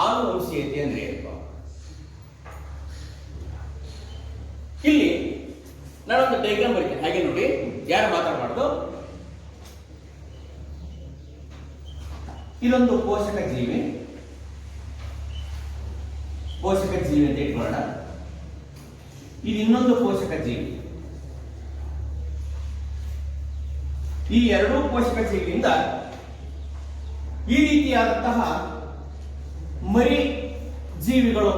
ಆನುವಂಶೀಯತೆ ಅಂದ್ರೆ ಏನಪ್ಪ? ಇಲ್ಲಿ ನಾನೊಂದು ಡಯಾಗ್ರಾಮ್ ಬರೀತೀನಿ, ಹಾಗೆ ನೋಡಿ, ಯಾರು ಮಾತಾಡಬಾರ್ದು. ಇದೊಂದು ಪೋಷಕ ಜೀವಿ ಅಂತ ಇಟ್ಕೊಳ್ಳೋಣ. ಇದು ಇನ್ನೊಂದು ಪೋಷಕ ಜೀವಿ. ಈ ಎರಡೂ ಪೋಷಕ ಜೀವಿಯಿಂದ ಈ ರೀತಿಯಾದಂತಹ ಮರಿ ಜೀವಿಗಳು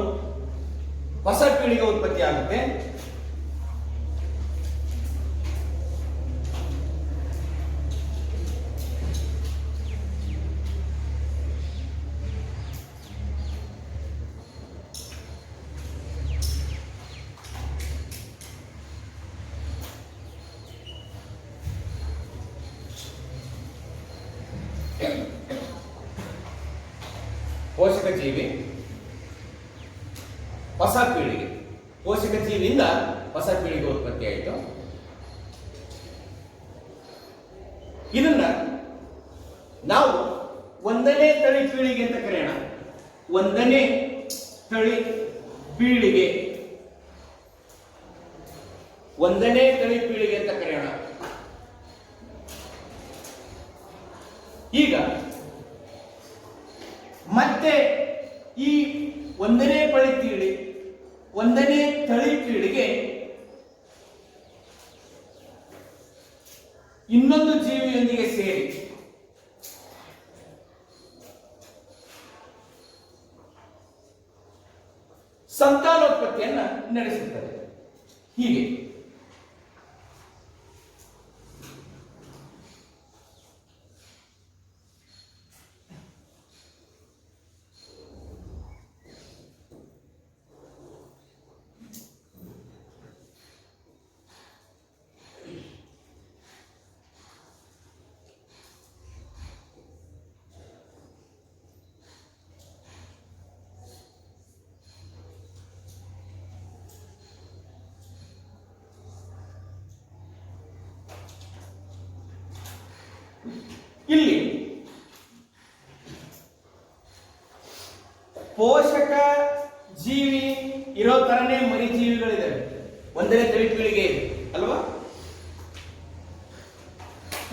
ಹೊಸ ಪೀಳಿಗೆ ಉತ್ಪತ್ತಿ ಆಗುತ್ತೆ. ಪೋಷಕ ಜೀವಿ ಹೊಸ ಪೀಳಿಗೆ, ಪೋಷಕ ಜೀವಿಯಿಂದ ಹೊಸ ಪೀಳಿಗೆ ಉತ್ಪತ್ತಿ ಆಯಿತು. ಇದನ್ನ ನಾವು ಒಂದನೇ ತಳಿ ಪೀಳಿಗೆ ಅಂತ ಕರೆಯೋಣ. ಒಂದನೇ ತಳಿ ಪೀಳಿಗೆ, ಒಂದನೇ ತಳಿ ಪೀಳಿಗೆ ಅಂತ ಕರೆಯೋಣ. ಈಗ ಮತ್ತೆ ಈ ಒಂದನೇ ತಳಿ ಪೀಳಿಗೆ ಇನ್ನೊಂದು ಜೀವಿಯೊಂದಿಗೆ ಸೇರಿ ಸಂತಾನೋತ್ಪತ್ತಿಯನ್ನ ನಡೆಸುತ್ತದೆ. ಹೀಗೆ ಇಲ್ಲಿ ಪೋಷಕ ಜೀವಿ ಇರೋ ತರನೇ ಮರಿ ಜೀವಿಗಳಿದ್ದಾವೆ. ಒಂದನೇ ತಳಿ ಪೀಳಿಗೆ ಇದೆ ಅಲ್ವಾ?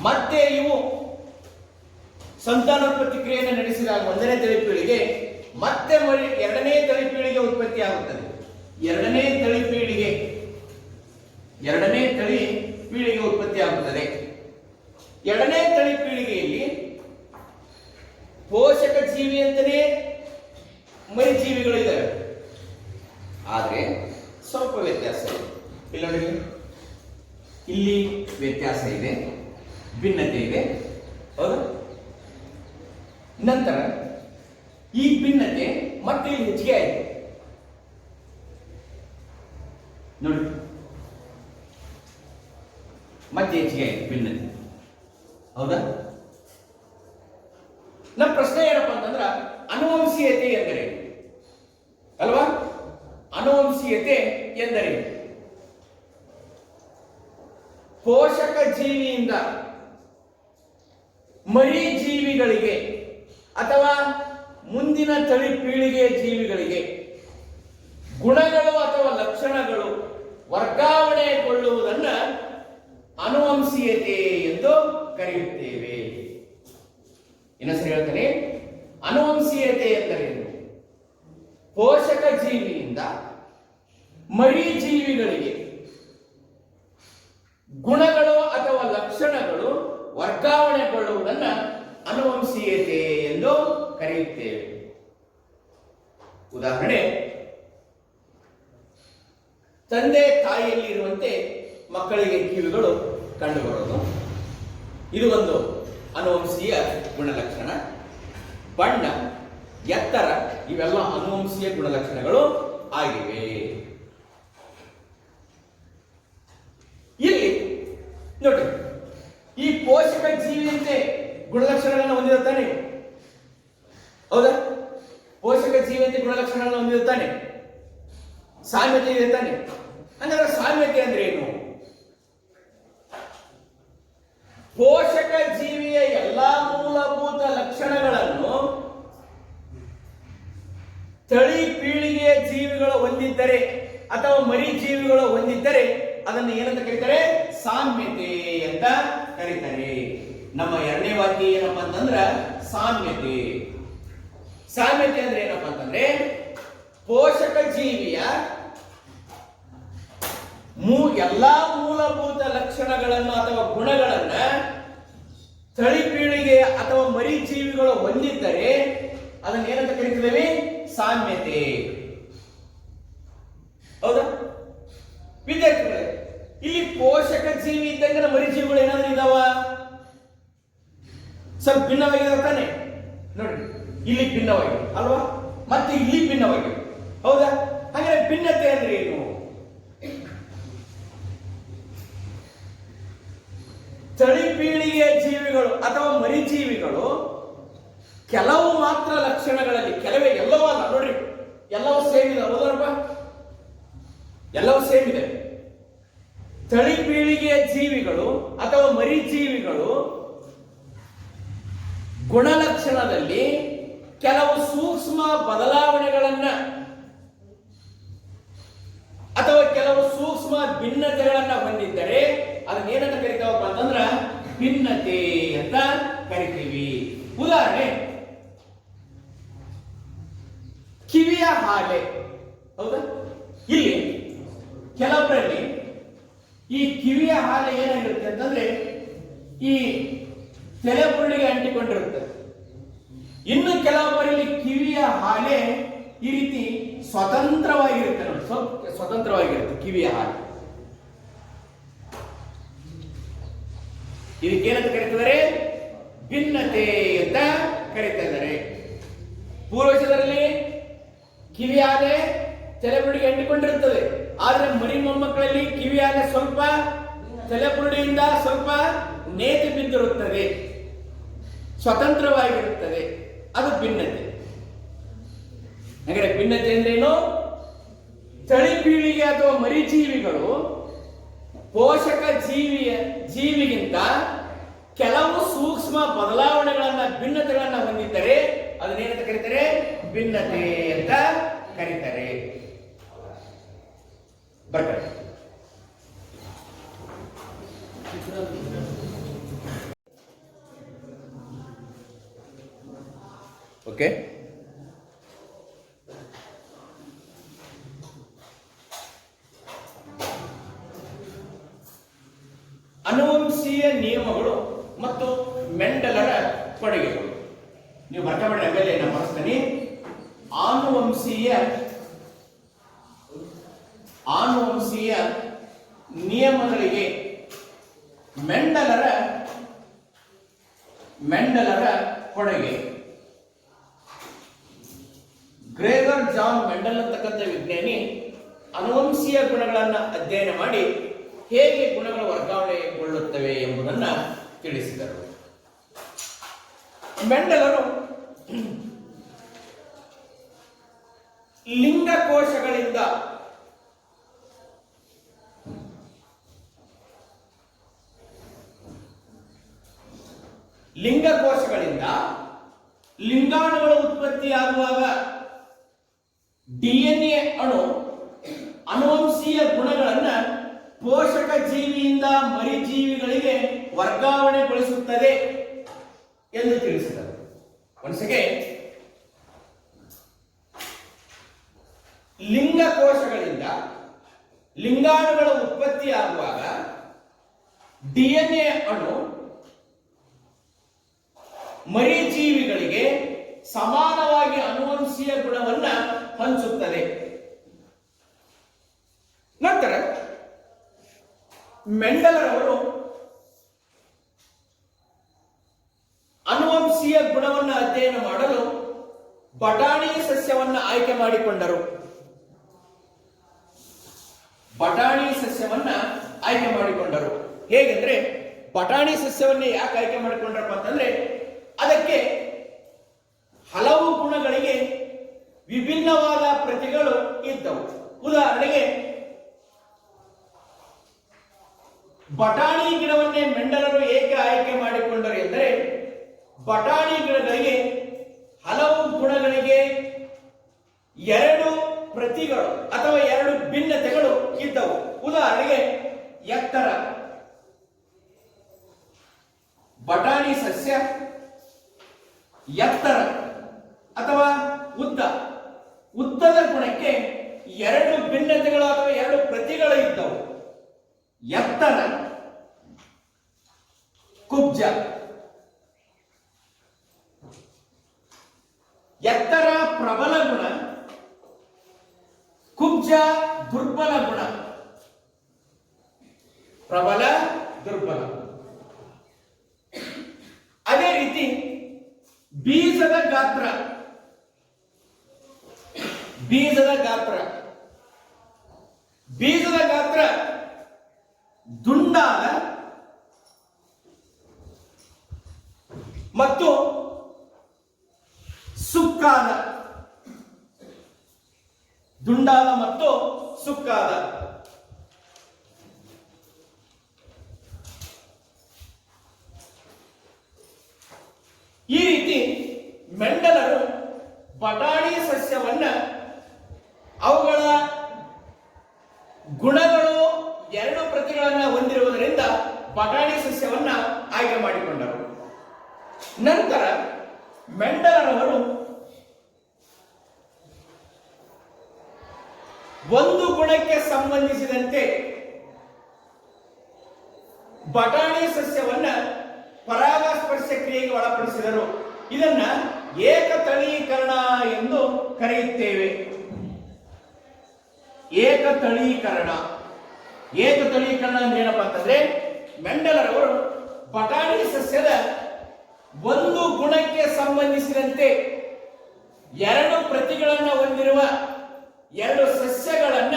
ಮತ್ತೆ ಇವು ಸಂತಾನೋತ್ಪತ್ತಿ ಕ್ರಿಯೆಯನ್ನು ನಡೆಸಿದಾಗ ಒಂದನೇ ತಳಿ ಪೀಳಿಗೆ ಮತ್ತೆ ಮರಿ ಎರಡನೇ ತಳಿ ಪೀಳಿಗೆ ಉತ್ಪತ್ತಿ ಆಗುತ್ತದೆ. ಎರಡನೇ ತಳಿ ಪೀಳಿಗೆ ಉತ್ಪತ್ತಿ ಆಗುತ್ತದೆ. ಎರಡನೇ ತಳಿ ಪೀಳಿಗೆಯಲ್ಲಿ ಪೋಷಕ ಜೀವಿ ಅಂತಲೇ ಮರಿ ಜೀವಿಗಳು ಇದ್ದಾವೆ. ಆದರೆ ಸ್ವಲ್ಪ ವ್ಯತ್ಯಾಸ ಇದೆ. ಇಲ್ಲ ನೋಡಿ, ಇಲ್ಲಿ ವ್ಯತ್ಯಾಸ ಇದೆ, ಭಿನ್ನತೆ ಇದೆ, ಹೌದು. ನಂತರ ಈ ಭಿನ್ನತೆ ಮತ್ತೆ ಇಲ್ಲಿ ಹೆಚ್ಚಿಗೆ ಆಯಿತು ನೋಡಿ, ಮತ್ತೆ ಹೆಚ್ಚಿಗೆ ಆಯಿತು ಭಿನ್ನತೆ, ಹೌದಾ? ನಮ್ಮ ಪ್ರಶ್ನೆ ಏನಪ್ಪಾ ಅಂತಂದ್ರ ಅನುವಂಶೀಯತೆ ಎಂದರೆ ಅಲ್ವಾ? ಅನುವಂಶೀಯತೆ ಎಂದರೆ ಪೋಷಕ ಜೀವಿಯಿಂದ ಮರಿ ಜೀವಿಗಳಿಗೆ ಅಥವಾ ಮುಂದಿನ ತಳಿ ಪೀಳಿಗೆಯ ಜೀವಿಗಳಿಗೆ ಗುಣಗಳು ಅಥವಾ ಲಕ್ಷಣಗಳು ವರ್ಗಾವಣೆಗೊಳ್ಳುವುದನ್ನು ಅನುವಂಶೀಯತೆ ಎಂದು ಕರೆಯುತ್ತೇವೆ. ಇನ್ನೊಂದ್ಸರಿ ಹೇಳ್ತೇನೆ, ಅನುವಂಶೀಯತೆ ಎಂದರೇನು? ಪೋಷಕ ಜೀವಿಯಿಂದ ಮರಿ ಜೀವಿಗಳಿಗೆ ಗುಣಗಳು ಅಥವಾ ಲಕ್ಷಣಗಳು ವರ್ಗಾವಣೆಗೊಳ್ಳುವುದನ್ನು ಅನುವಂಶೀಯತೆ ಎಂದು ಕರೆಯುತ್ತೇವೆ. ಉದಾಹರಣೆ, ತಂದೆ ತಾಯಿಯಲ್ಲಿ ಇರುವಂತೆ ಮಕ್ಕಳಿಗೆ ಕಿವಿಗಳು ಕಂಡುಬರೋದು, ಇದು ಒಂದು ಅನುವಂಶೀಯ ಗುಣಲಕ್ಷಣ. ಬಣ್ಣ, ಎತ್ತರ, ಇವೆಲ್ಲ ಅನುವಂಶೀಯ ಗುಣಲಕ್ಷಣಗಳು ಆಗಿವೆ. ಇಲ್ಲಿ ನೋಡಿ, ಈ ಪೋಷಕ ಜೀವಿಯಂತೆ ಗುಣಲಕ್ಷಣಗಳನ್ನು ಹೊಂದಿರುತ್ತಾನೆ, ಹೌದಾ? ಪೋಷಕ ಜೀವಿಯಂತೆ ಗುಣಲಕ್ಷಣಗಳನ್ನು ಹೊಂದಿರುತ್ತಾನೆ, ಸಾಮ್ಯತೆ ಇರುತ್ತಾನೆ. ಅಂದ್ರೆ ಸಾಮ್ಯತೆ ಅಂದ್ರೆ ಏನು? ಪೋಷಕ ಜೀವಿಯ ಎಲ್ಲಾ ಮೂಲಭೂತ ಲಕ್ಷಣಗಳನ್ನು ತಳಿ ಪೀಳಿಗೆಯ ಜೀವಿಗಳು ಹೊಂದಿದ್ದರೆ ಅಥವಾ ಮರಿ ಜೀವಿಗಳು ಹೊಂದಿದ್ದರೆ ಅದನ್ನು ಏನಂತ ಕರೀತಾರೆ? ಸಾಮ್ಯತೆ ಅಂತ ಕರೀತಾರೆ. ನಮ್ಮ ಎರಡನೇ ವಾಕ್ಯ ಏನಪ್ಪಾ ಅಂತಂದ್ರ ಸಾಮ್ಯತೆ. ಸಾಮ್ಯತೆ ಅಂದ್ರೆ ಏನಪ್ಪಾ ಅಂತಂದ್ರೆ ಪೋಷಕ ಜೀವಿಯ ಎಲ್ಲಾ ಮೂಲಭೂತ ಲಕ್ಷಣಗಳನ್ನು ಅಥವಾ ಗುಣಗಳನ್ನ ತಳಿ ಪೀಳಿಗೆ ಅಥವಾ ಮರಿ ಜೀವಿಗಳು ಹೊಂದಿದ್ದರೆ ಅದನ್ನ ಏನಂತ ಕರೀತಿದ್ದೇವೆ? ಸಾಮ್ಯತೆ. ಹೌದಾ ವಿದ್ಯಾರ್ಥಿಗಳೇ? ಇಲ್ಲಿ ಪೋಷಕ ಜೀವಿ ಇದ್ದಂಗೆ ಮರಿ ಜೀವಿಗಳು ಏನಾದ್ರೂ ಇದಾವ? ಸ್ವಲ್ಪ ಭಿನ್ನವಾಗಿದಾವ ತಾನೆ? ನೋಡಿ, ಇಲ್ಲಿ ಭಿನ್ನವಾಗಿ ಅಲ್ವಾ, ಮತ್ತೆ ಇಲ್ಲಿ ಭಿನ್ನವಾಗಿ. ಹೌದಾ? ಹಾಗಾದ್ರೆ ಭಿನ್ನತೆ ಅಂದ್ರೆ ಏನು? ತಳಿ ಪೀಳಿಗೆಯ ಜೀವಿಗಳು ಅಥವಾ ಮರಿ ಜೀವಿಗಳು ಕೆಲವು ಮಾತ್ರ ಲಕ್ಷಣಗಳಲ್ಲಿ, ಕೆಲವೇ, ಎಲ್ಲವೂ ಅಲ್ಲ. ನೋಡ್ರಿ, ಎಲ್ಲವೂ ಸೇಮ್ ಇದೆ. ಹೌದಪ್ಪ? ಎಲ್ಲವೂ ಸೇಮ್ ಇದೆ. ತಳಿ ಪೀಳಿಗೆಯ ಜೀವಿಗಳು ಅಥವಾ ಮರಿ ಜೀವಿಗಳು ಗುಣಲಕ್ಷಣದಲ್ಲಿ ಕೆಲವು ಸೂಕ್ಷ್ಮ ಬದಲಾವಣೆಗಳನ್ನ ಅಥವಾ ಕೆಲವು ಸೂಕ್ಷ್ಮ ಭಿನ್ನತೆಗಳನ್ನ ಹೊಂದಿದ್ದರೆ ಅದನ್ನ ಏನಂತ ಕರಿತಾವಪ್ಪ ಅಂತಂದ್ರ ಭಿನ್ನತೆ ಅಂತ ಕರಿತೀವಿ. ಉದಾಹರಣೆ, ಕಿವಿಯ ಹಾಲೆ. ಹೌದಾ? ಇಲ್ಲಿ ಕೆಲವರಲ್ಲಿ ಈ ಕಿವಿಯ ಹಾಲೆ ಏನಾಗಿರುತ್ತೆ ಅಂತಂದ್ರೆ ಈ ತಲೆಬುರುಳಿಗೆ ಅಂಟಿಕೊಂಡಿರುತ್ತೆ. ಇನ್ನು ಕೆಲವೊಬ್ಬರಲ್ಲಿ ಕಿವಿಯ ಹಾಲೆ ಈ ರೀತಿ ಸ್ವತಂತ್ರವಾಗಿರುತ್ತೆ. ನೋಡಿ, ಸ್ವತಂತ್ರವಾಗಿರುತ್ತೆ ಕಿವಿಯ ಹಾಲೆ. ಇದಕ್ಕೇನಂತ ಕರೀತಿದ್ದಾರೆ? ಭಿನ್ನತೆ ಅಂತ ಕರೀತಾ ಇದ್ದಾರೆ. ಪೂರ್ವಜರಲ್ಲಿ ಕಿವಿ ಹಾಲೆ ತಲೆಬುರುಡಿಗೆ ಅಂಟಿಕೊಂಡಿರುತ್ತದೆ. ಆದ್ರೆ ಮರಿ ಮೊಮ್ಮಕ್ಕಳಲ್ಲಿ ಕಿವಿ ಹಾಲೆ ಸ್ವಲ್ಪ ತಲೆಬುರುಡಿಯಿಂದ ಸ್ವಲ್ಪ ನೇತು ಬಿದ್ದಿರುತ್ತದೆ, ಸ್ವತಂತ್ರವಾಗಿರುತ್ತದೆ. ಅದು ಭಿನ್ನತೆ. ಹಾಗಾದ್ರೆ ಭಿನ್ನತೆ ಅಂದ್ರೇನು? ತಳಿ ಪೀಳಿಗೆ ಅಥವಾ ಮರಿ ಜೀವಿಗಳು ಪೋಷಕ ಜೀವಿಗಿಂತ ಕೆಲವು ಸೂಕ್ಷ್ಮ ಬದಲಾವಣೆಗಳನ್ನ, ಭಿನ್ನತೆಗಳನ್ನ ಹೊಂದಿದ್ದರೆ ಅದನ್ನೇನಂತ ಕರೀತಾರೆ? ಭಿನ್ನತೆ ಅಂತ ಕರೀತಾರೆ. ಬರ್ತಾರೆ. ಓಕೆ, ಅನುವಂಶೀಯ ನಿಯಮಗಳು ಮತ್ತು ಮೆಂಡಲರ ಕೊಡುಗೆಗಳು. ನೀವು ಬರ್ತಾ ಮಾಡಿ ಆಮೇಲೆ ನಾನು ಮಾಡಿಸ್ತೀನಿ. ಆನುವಂಶೀಯ ನಿಯಮಗಳಿಗೆ ಮೆಂಡಲರ ಕೊಡುಗೆ. ಗ್ರೇಗರ್ ಜಾನ್ ಮೆಂಡಲ್ ಅಂತಕ್ಕಂಥ ವಿಜ್ಞಾನಿ ಅನುವಂಶೀಯ ಗುಣಗಳನ್ನ ಅಧ್ಯಯನ ಮಾಡಿ ಹೇಗೆ ಗುಣಗಳು ವರ್ಗಾವಣೆಗೊಳ್ಳುತ್ತವೆ ಎಂಬುದನ್ನ ತಿಳಿಸಿದರು. ಮೆಂಡಲರು ಲಿಂಗಕೋಶಗಳಿಂದ ಲಿಂಗಾಣುಗಳು ಉತ್ಪತ್ತಿಯಾಗುವಾಗ ಡಿಎನ್ಎ ಅಣು ಅನುವಂಶೀಯ ಗುಣಗಳನ್ನ ಪೋಷಕ ಜೀವಿಯಿಂದ ಮರಿ ಜೀವಿಗಳಿಗೆ ವರ್ಗಾವಣೆಗೊಳಿಸುತ್ತದೆ ಎಂದು ತಿಳಿಸಿದರು. ಒಂದ್ಸಗೆ ಲಿಂಗಕೋಶಗಳಿಂದ ಲಿಂಗಾಣುಗಳ ಉತ್ಪತ್ತಿಯಾಗುವಾಗ ಡಿಎನ್ಎ ಅಣು ಮರಿ ಜೀವಿಗಳಿಗೆ ಸಮಾನವಾಗಿ ಅನುವಂಶೀಯ ಗುಣವನ್ನ ಹಂಚುತ್ತದೆ. ನಂತರ ಮೆಂಡಲರವರು ಅನುವಂಶೀಯ ಗುಣವನ್ನು ಅಧ್ಯಯನ ಮಾಡಲು ಬಟಾಣಿ ಸಸ್ಯವನ್ನು ಆಯ್ಕೆ ಮಾಡಿಕೊಂಡರು. ಹೇಗೆಂದ್ರೆ ಬಟಾಣಿ ಸಸ್ಯವನ್ನೇ ಯಾಕೆ ಆಯ್ಕೆ ಮಾಡಿಕೊಂಡ್ರಪ್ಪ ಅಂತಂದ್ರೆ ಅದಕ್ಕೆ ಹಲವು ಗುಣಗಳಿಗೆ ವಿಭಿನ್ನವಾದ ಪ್ರತಿಗಳು ಇದ್ದವು. ಉದಾಹರಣೆಗೆ ಬಟಾಣಿ ಗಿಡವನ್ನೇ ಮೆಂಡಲರು ಏಕೆ ಆಯ್ಕೆ ಮಾಡಿಕೊಂಡರು ಎಂದರೆ ಬಟಾಣಿ ಗಿಡಗಳಿಗೆ ಹಲವು ಗುಣಗಳಿಗೆ ಎರಡು ಪ್ರತಿಗಳು ಅಥವಾ ಎರಡು ಭಿನ್ನತೆಗಳು ಇದ್ದವು. ಉದಾಹರಣೆಗೆ ಎತ್ತರ, ಬಟಾಣಿ ಸಸ್ಯ ಎತ್ತರ ಅಥವಾ ಉದ್ದ, ಉದ್ದದ ಗುಣಕ್ಕೆ ಎರಡು ಭಿನ್ನತೆಗಳು ಅಥವಾ ಎರಡು ಪ್ರತಿಗಳು ಇದ್ದವು. ಎತ್ತರ, ಕುಬ್ಜ. ಎತ್ತರ ಪ್ರಬಲ ಗುಣ, ಕುಬ್ಜ ದುರ್ಬಲ ಗುಣ. ಪ್ರಬಲ, ದುರ್ಬಲ. ಅದೇ ರೀತಿ ಬೀಜದ ಗಾತ್ರ, ಬೀಜದ ಗಾತ್ರ, ಬೀಜದ ಗಾತ್ರ ದುಂಡಾದ ಮತ್ತು ಸುಕ್ಕಾದ, ದುಂಡಾದ ಮತ್ತು ಸುಕ್ಕಾದ. ಈ ರೀತಿ ಮೆಂಡಲರು ಬಟಾಣಿ ಸಸ್ಯವನ್ನ ಅವುಗಳ ಗುಣಗಳು ಎರಡು ಪ್ರತಿಗಳನ್ನ ಹೊಂದಿರುವುದರಿಂದ ಬಟಾಣಿ ಸಸ್ಯವನ್ನ ಆಯ್ಕೆ ಮಾಡಿಕೊಂಡರು. ನಂತರ ಮೆಂಡಲರವರು ಒಂದು ಗುಣಕ್ಕೆ ಸಂಬಂಧಿಸಿದಂತೆ ಬಟಾಣಿ ಸಸ್ಯವನ್ನ ಪರಾಗಸ್ಪರ್ಶ ಕ್ರಿಯೆಗೆ ಒಳಪಡಿಸಿದರು. ಇದನ್ನ ಏಕತಳೀಕರಣ ಎಂದು ಕರೆಯುತ್ತೇವೆ. ಏಕತಳೀಕರಣ. ಏಕತಳೀಕರಣ ಅಂದ್ರೆ ಏನಪ್ಪಾ ಅಂತಂದ್ರೆ, ಮೆಂಡಲರವರು ಬಟಾಣಿ ಸಸ್ಯದ ಒಂದು ಗುಣಕ್ಕೆ ಸಂಬಂಧಿಸಿದಂತೆ ಎರಡು ಪ್ರತಿಗಳನ್ನ ಹೊಂದಿರುವ ಎರಡು ಸಸ್ಯಗಳನ್ನ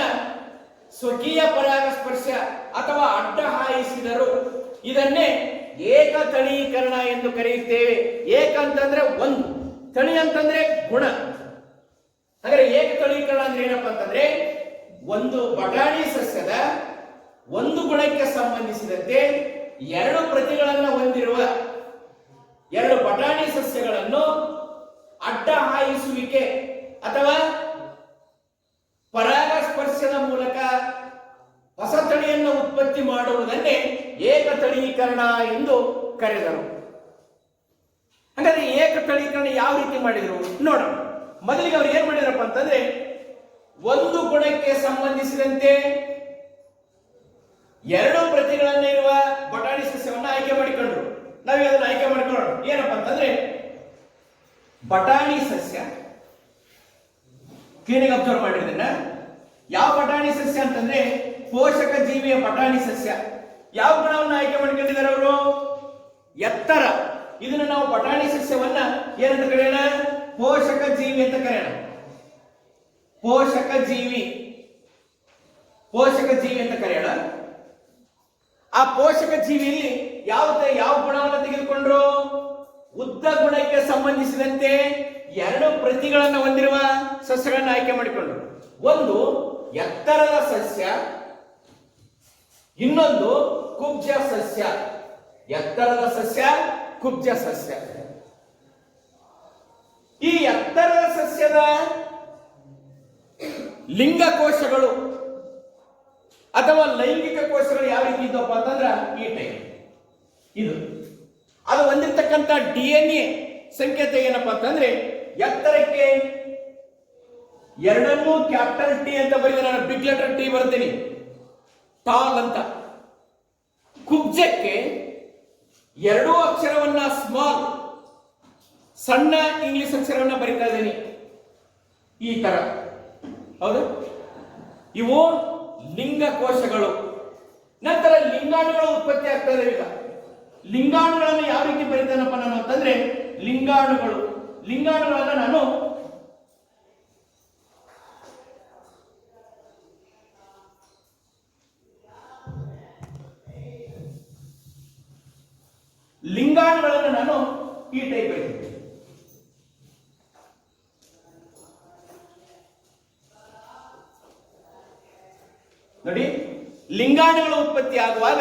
ಸ್ವಕೀಯ ಪರಾಗಸ್ಪರ್ಶ ಅಥವಾ ಅಡ್ಡ ಹಾಯಿಸಿದರು. ಇದನ್ನೇ ಏಕತಳೀಕರಣ ಎಂದು ಕರೆಯುತ್ತೇವೆ. ಏಕ ಅಂತಂದ್ರೆ ಒಂದು, ತಳಿ ಅಂತಂದ್ರೆ ಗುಣ. ಹಾಗಾದ್ರೆ ಏಕತಳೀಕರಣ ಅಂದ್ರೆ ಏನಪ್ಪಾ ಅಂತಂದ್ರೆ, ಒಂದು ಬಟಾಣಿ ಸಸ್ಯದ ಒಂದು ಗುಣಕ್ಕೆ ಸಂಬಂಧಿಸಿದಂತೆ ಎರಡು ಪ್ರತಿಗಳನ್ನು ಹೊಂದಿರುವ ಎರಡು ಬಟಾಣಿ ಸಸ್ಯಗಳನ್ನು ಅಡ್ಡ ಹಾಯಿಸುವಿಕೆ ಅಥವಾ ಪರಾಗಸ್ಪರ್ಶದ ಮೂಲಕ ಹೊಸ ತಳಿಯನ್ನು ಉತ್ಪತ್ತಿ ಮಾಡುವುದನ್ನೇ ಏಕತಳೀಕರಣ ಎಂದು ಕರೆದರು. ಹಾಗಾದ್ರೆ ಏಕತಳೀಕರಣ ಯಾವ ರೀತಿ ಮಾಡಿದ್ರು ನೋಡೋಣ. ಮೊದಲಿಗೆ ಅವ್ರು ಏನ್ ಮಾಡಿದ್ರಪ್ಪ ಅಂತಂದ್ರೆ, ಒಂದು ಗುಣಕ್ಕೆ ಸಂಬಂಧಿಸಿದಂತೆ ಎರಡು ಪ್ರತಿಗಳನ್ನ ಇರುವ ಬಟಾಣಿ ಸಸ್ಯವನ್ನ ಆಯ್ಕೆ ಮಾಡಿಕೊಂಡ್ರು. ನಾವೀಗ ಅದನ್ನು ಆಯ್ಕೆ ಮಾಡಿಕೊಳ್ಳೋಣ. ಏನಪ್ಪಾ ಅಂತಂದ್ರೆ, ಬಟಾಣಿ ಸಸ್ಯ, ಕ್ಲೀನಿಂಗ್ ಅಬ್ಸರ್ವ್ ಮಾಡಿದ್ದನ್ನ, ಯಾವ ಬಟಾಣಿ ಸಸ್ಯ ಅಂತಂದ್ರೆ ಪೋಷಕ ಜೀವಿಯ ಬಟಾಣಿ ಸಸ್ಯ. ಯಾವ ಗುಣವನ್ನು ಆಯ್ಕೆ ಮಾಡಿಕೊಂಡಿದ್ದಾರೆ ಅವರು? ಎತ್ತರ. ಇದನ್ನು ನಾವು ಬಟಾಣಿ ಸಸ್ಯವನ್ನ ಏನಂತ ಕರೆಯೋಣ? ಪೋಷಕ ಜೀವಿ ಅಂತ ಕರೆಯೋಣ. ಪೋಷಕ ಜೀವಿ, ಪೋಷಕ ಜೀವಿ ಅಂತ ಕರೆಯೋಣ. ಆ ಪೋಷಕ ಜೀವಿಯಲ್ಲಿ ಯಾವ ಗುಣವನ್ನು ತೆಗೆದುಕೊಂಡ್ರು? ಉದ್ದ ಗುಣಕ್ಕೆ ಸಂಬಂಧಿಸಿದಂತೆ ಎರಡು ಪ್ರತಿಗಳನ್ನು ಹೊಂದಿರುವ ಸಸ್ಯಗಳನ್ನು ಆಯ್ಕೆ ಮಾಡಿಕೊಂಡ್ರು. ಒಂದು ಎತ್ತರದ ಸಸ್ಯ, ಇನ್ನೊಂದು ಕುಬ್ಜ ಸಸ್ಯ. ಎತ್ತರದ ಸಸ್ಯ, ಕುಬ್ಜ ಸಸ್ಯ. ಈ ಎತ್ತರದ ಸಸ್ಯದ ಲಿಂಗಕೋಶಗಳು ಅಥವಾ ಲೈಂಗಿಕ ಕೋಶಗಳು ಯಾವ ರೀತಿ ಇದ್ದಪ್ಪ ಅಂತಂದ್ರ ಈ ಟೈಪ್. ಇದು ಅದು ಹೊಂದಿರತಕ್ಕಂಥ DNA ಸಂಕೇತ ಏನಪ್ಪಾ ಅಂತಂದ್ರೆ, ಎತ್ತರಕ್ಕೆ ಎರಡನ್ನೂ ಕ್ಯಾಪಿಟಲ್ ಟಿ ಅಂತ ಬರೆದ್ರೆ ನಾನು ಬಿಗ್ ಲೆಟರ್ ಟಿ ಬರ್ತೀನಿ, ಟಾಲ್ ಅಂತ. ಕುಬ್ಜಕ್ಕೆ ಎರಡೂ ಅಕ್ಷರವನ್ನ ಸ್ಮಾಲ್, ಸಣ್ಣ ಇಂಗ್ಲಿಷ್ ಅಕ್ಷರವನ್ನ ಬರೀತಾ ಇದ್ದೀನಿ ಈ ತರ. ಹೌದು, ಇವು ಲಿಂಗಕೋಶಗಳು. ನಂತರ ಲಿಂಗಾಣುಗಳು ಉತ್ಪತ್ತಿ ಆಗ್ತಾ ಇದೆ. ಈಗ ಲಿಂಗಾಣುಗಳನ್ನು ಯಾವ ರೀತಿ ಬರೀತಾನಪ್ಪ ನಾನು ಅಂತಂದ್ರೆ, ಲಿಂಗಾಣುಗಳನ್ನ ನಾನು ಈ ಟೈಪ್ ಬರೀತೀನಿ. ನೋಡಿ, ಲಿಂಗಾಣುಗಳು ಉತ್ಪತ್ತಿ ಆಗುವಾಗ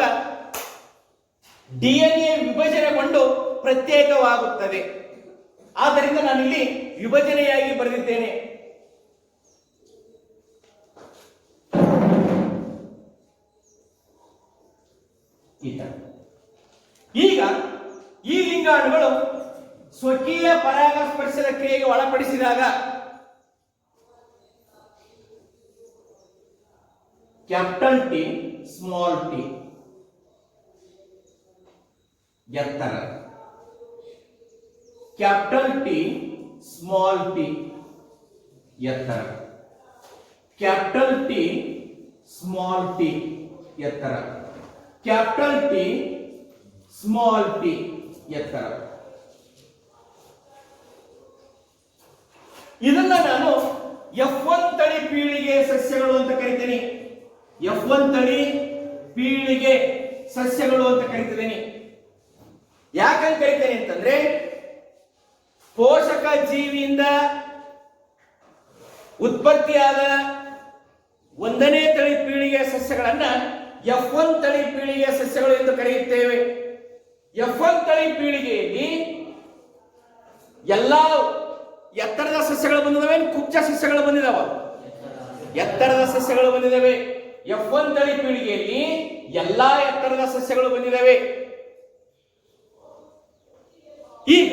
DNA ವಿಭಜನೆಗೊಂಡು ಪ್ರತ್ಯೇಕವಾಗುತ್ತದೆ. ಆದ್ದರಿಂದ ನಾನಿಲ್ಲಿ ವಿಭಜನೆಯಾಗಿ ಬರೆದಿದ್ದೇನೆ. ಈಗ ಈ ಲಿಂಗಾಣುಗಳು ಸ್ವಕೀಯ ಪರಾಗಸ್ಪರ್ಶದ ಕ್ರಿಯೆಗೆ ಒಳಪಡಿಸಿದಾಗ ಕ್ಯಾಪಿಟಲ್ ಟಿ ಸ್ಮಾಲ್ ಟಿ ಎತ್ತರ, ಕ್ಯಾಪಿಟಲ್ ಟಿ ಸ್ಮಾಲ್ ಟಿ ಎತ್ತರ, ಕ್ಯಾಪಿಟಲ್ ಟಿ ಸ್ಮಾಲ್ ಟಿ ಎತ್ತರ, ಕ್ಯಾಪಿಟಲ್ ಟಿ ಸ್ಮಾಲ್ ಟಿ ಎತ್ತರ. ಇದನ್ನ ನಾನು F1 ತಳಿ ಪೀಳಿಗೆ ಸಸ್ಯಗಳು ಅಂತ ಕರಿತೀನಿ. F1 ತಳಿ ಪೀಳಿಗೆ ಸಸ್ಯಗಳು ಅಂತ ಕರಿತಿದ್ದೀನಿ. ಯಾಕಂತ ಕರಿತೇನೆ ಅಂತಂದ್ರೆ ಪೋಷಕ ಜೀವಿಯಿಂದ ಉತ್ಪತ್ತಿಯಾದ 1ನೇ ತಳಿ ಪೀಳಿಗೆ ಸಸ್ಯಗಳನ್ನ F1 ತಳಿ ಪೀಳಿಗೆ ಸಸ್ಯಗಳು ಎಂದು ಕರೆಯುತ್ತೇವೆ. F1 ತಳಿ ಪೀಳಿಗೆಯಲ್ಲಿ ಎಲ್ಲಾ ಎತ್ತರದ ಸಸ್ಯಗಳು ಬಂದಿದ್ದಾವೆ, ಕುಬ್ಜ ಸಸ್ಯಗಳು ಬಂದಿದ್ದಾವ? ಎತ್ತರದ ಸಸ್ಯಗಳು ಬಂದಿದ್ದಾವೆ. F1 ತಳಿ ಪೀಳಿಗೆಯಲ್ಲಿ ಎಲ್ಲಾ ಎತ್ತರದ ಸಸ್ಯಗಳು ಬಂದಿದ್ದಾವೆ. ಈಗ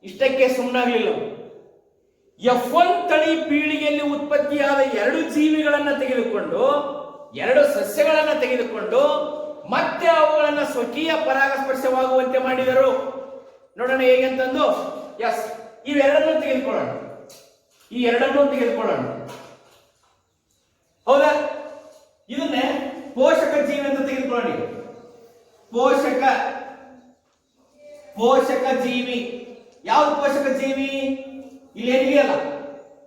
ಇಷ್ಟಕ್ಕೆ ಸುಮ್ಮನಾಗಲಿಲ್ಲ. F1 ತಳಿ ಪೀಳಿಗೆಯಲ್ಲಿ ಉತ್ಪತ್ತಿಯಾದ 2 ಜೀವಿಗಳನ್ನ ತೆಗೆದುಕೊಂಡು, 2 ಸಸ್ಯಗಳನ್ನ ತೆಗೆದುಕೊಂಡು ಮತ್ತೆ ಅವುಗಳನ್ನ ಸ್ವಕೀಯ ಪರಾಗಸ್ಪರ್ಶವಾಗುವಂತೆ ಮಾಡಿದರು. ನೋಡೋಣ ಹೇಗೆಂತಂದು. ಎಸ್, ಇವೆರಡನ್ನು ತೆಗೆದುಕೊಳ್ಳೋಣ. ಈ ಎರಡನ್ನೂ ತೆಗೆದುಕೊಳ್ಳೋಣ. ಹೌದಾ? ಇದನ್ನೇ ಪೋಷಕ ಜೀವಿ ಅಂತ ತೆಗೆದುಕೊಳ್ಳೋಣ. ಪೋಷಕ ಜೀವಿ ಯಾವುದು? ಪೋಷಕ ಜೀವಿ ಇಲ್ಲಿ ಏನಿದೆಯಲ್ಲ,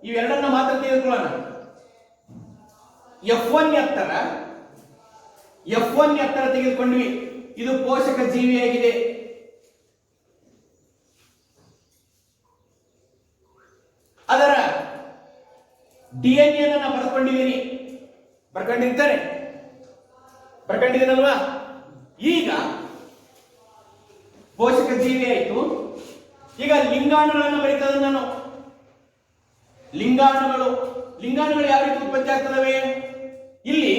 ಇವೆರಡನ್ನ ಮಾತ್ರ ತೆಗೆದುಕೊಳ್ಳೋಣ. F1 ಎತ್ತರ ತೆಗೆದುಕೊಂಡ್ವಿ. ಇದು ಪೋಷಕ ಜೀವಿಯಾಗಿದೆ. ಅದರ DNA ನಾನು ಬರ್ಕೊಂಡಿದ್ದೀನಿ. ಬರ್ಕೊಂಡಿದ್ದೀನಲ್ವಾ? ಈಗ ಪೋಷಕ ಜೀವಿ ಆಯಿತು. ಈಗ ಲಿಂಗಾಣುಗಳನ್ನು ಬರೀತದೆ ನಾನು. ಲಿಂಗಾಣುಗಳು ಯಾವ ರೀತಿ ಉತ್ಪತ್ತಿ ಆಗ್ತದವೆ? ಇಲ್ಲಿ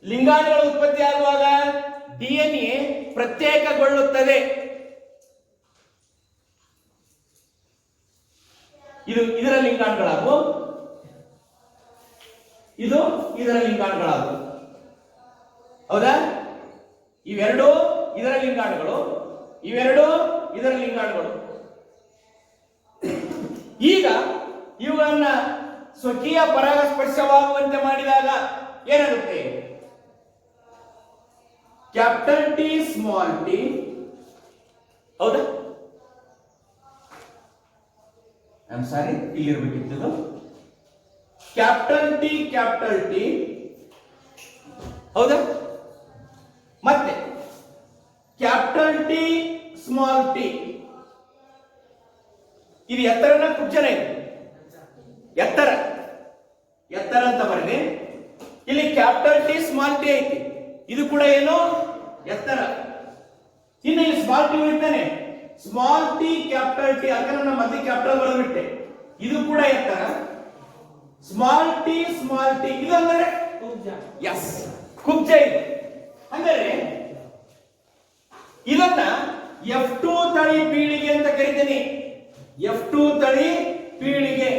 ಲಿಂಗಾಣುಗಳು ಉತ್ಪತ್ತಿ ಆಗುವಾಗ DNA ಪ್ರತ್ಯೇಕಗೊಳ್ಳುತ್ತದೆ. ಇದರ ಲಿಂಗಾಣುಗಳಾಗು, ಇದು ಇದರ ಲಿಂಗಾಣುಗಳಾಗು. ಹೌದಾ? ಇವೆರಡು ಇದರ ಲಿಂಗಾಣುಗಳು, ಇವೆರಡು ಇದರ ಲಿಂಗಾಣುಗಳು. ಈಗ ಇವುಗಳನ್ನ ಸ್ವಕೀಯ ಪರಾಗಸ್ಪರ್ಶವಾಗುವಂತೆ ಮಾಡಿದಾಗ ಏನಾಗುತ್ತೆ? Capital T small T. ಹೌದಾ? ಐ ಸಾರಿ, ಇಲ್ಲಿರ್ಬೇಕಿತ್ತು. Capital T. ಹೌದಾ? ಮತ್ತೆ ಕ್ಯಾಪಿಟಲ್ ಟಿ ಸ್ಮಾಲ್ ಟಿ. ಇದು ಎತ್ತರನ ಕುಬ್ಜನ? ಇದು ಎತ್ತರ ಅಂತ ಬರೆದೆ. ಇಲ್ಲಿ ಕ್ಯಾಪಿಟಲ್ ಟಿ ಸ್ಮಾಲ್ ಟಿ ಐತಿ. ಇದು ಕೂಡ ಏನು? ಎತ್ತರ. ಇನ್ನು ಇಲ್ಲಿ ಸ್ಮಾಲ್ ಟಿ ಉಳಿತಾನೆ. ಸ್ಮಾಲ್ ಟಿ ಕ್ಯಾಪಿಟಲ್ ಟಿ, ಅದಕ್ಕೆ ನನ್ನ ಮಧ್ಯೆ ಕ್ಯಾಪಿಟಲ್ ಬರೆದ್ಬಿಟ್ಟೆ. ಇದು ಕೂಡ ಎತ್ತರ. ಸ್ಮಾಲ್ ಟಿ ಇದು ಅಂದರೆ ಎಸ್, ಕುಬ್ಜ ಇದು. ಅಂದರೆ ಇದನ್ನ F2 ತಳಿ ಪೀಳಿಗೆ ಅಂತ ಕರಿತೀನಿ. F2 ತಳಿ ಪೀಳಿಗೆ.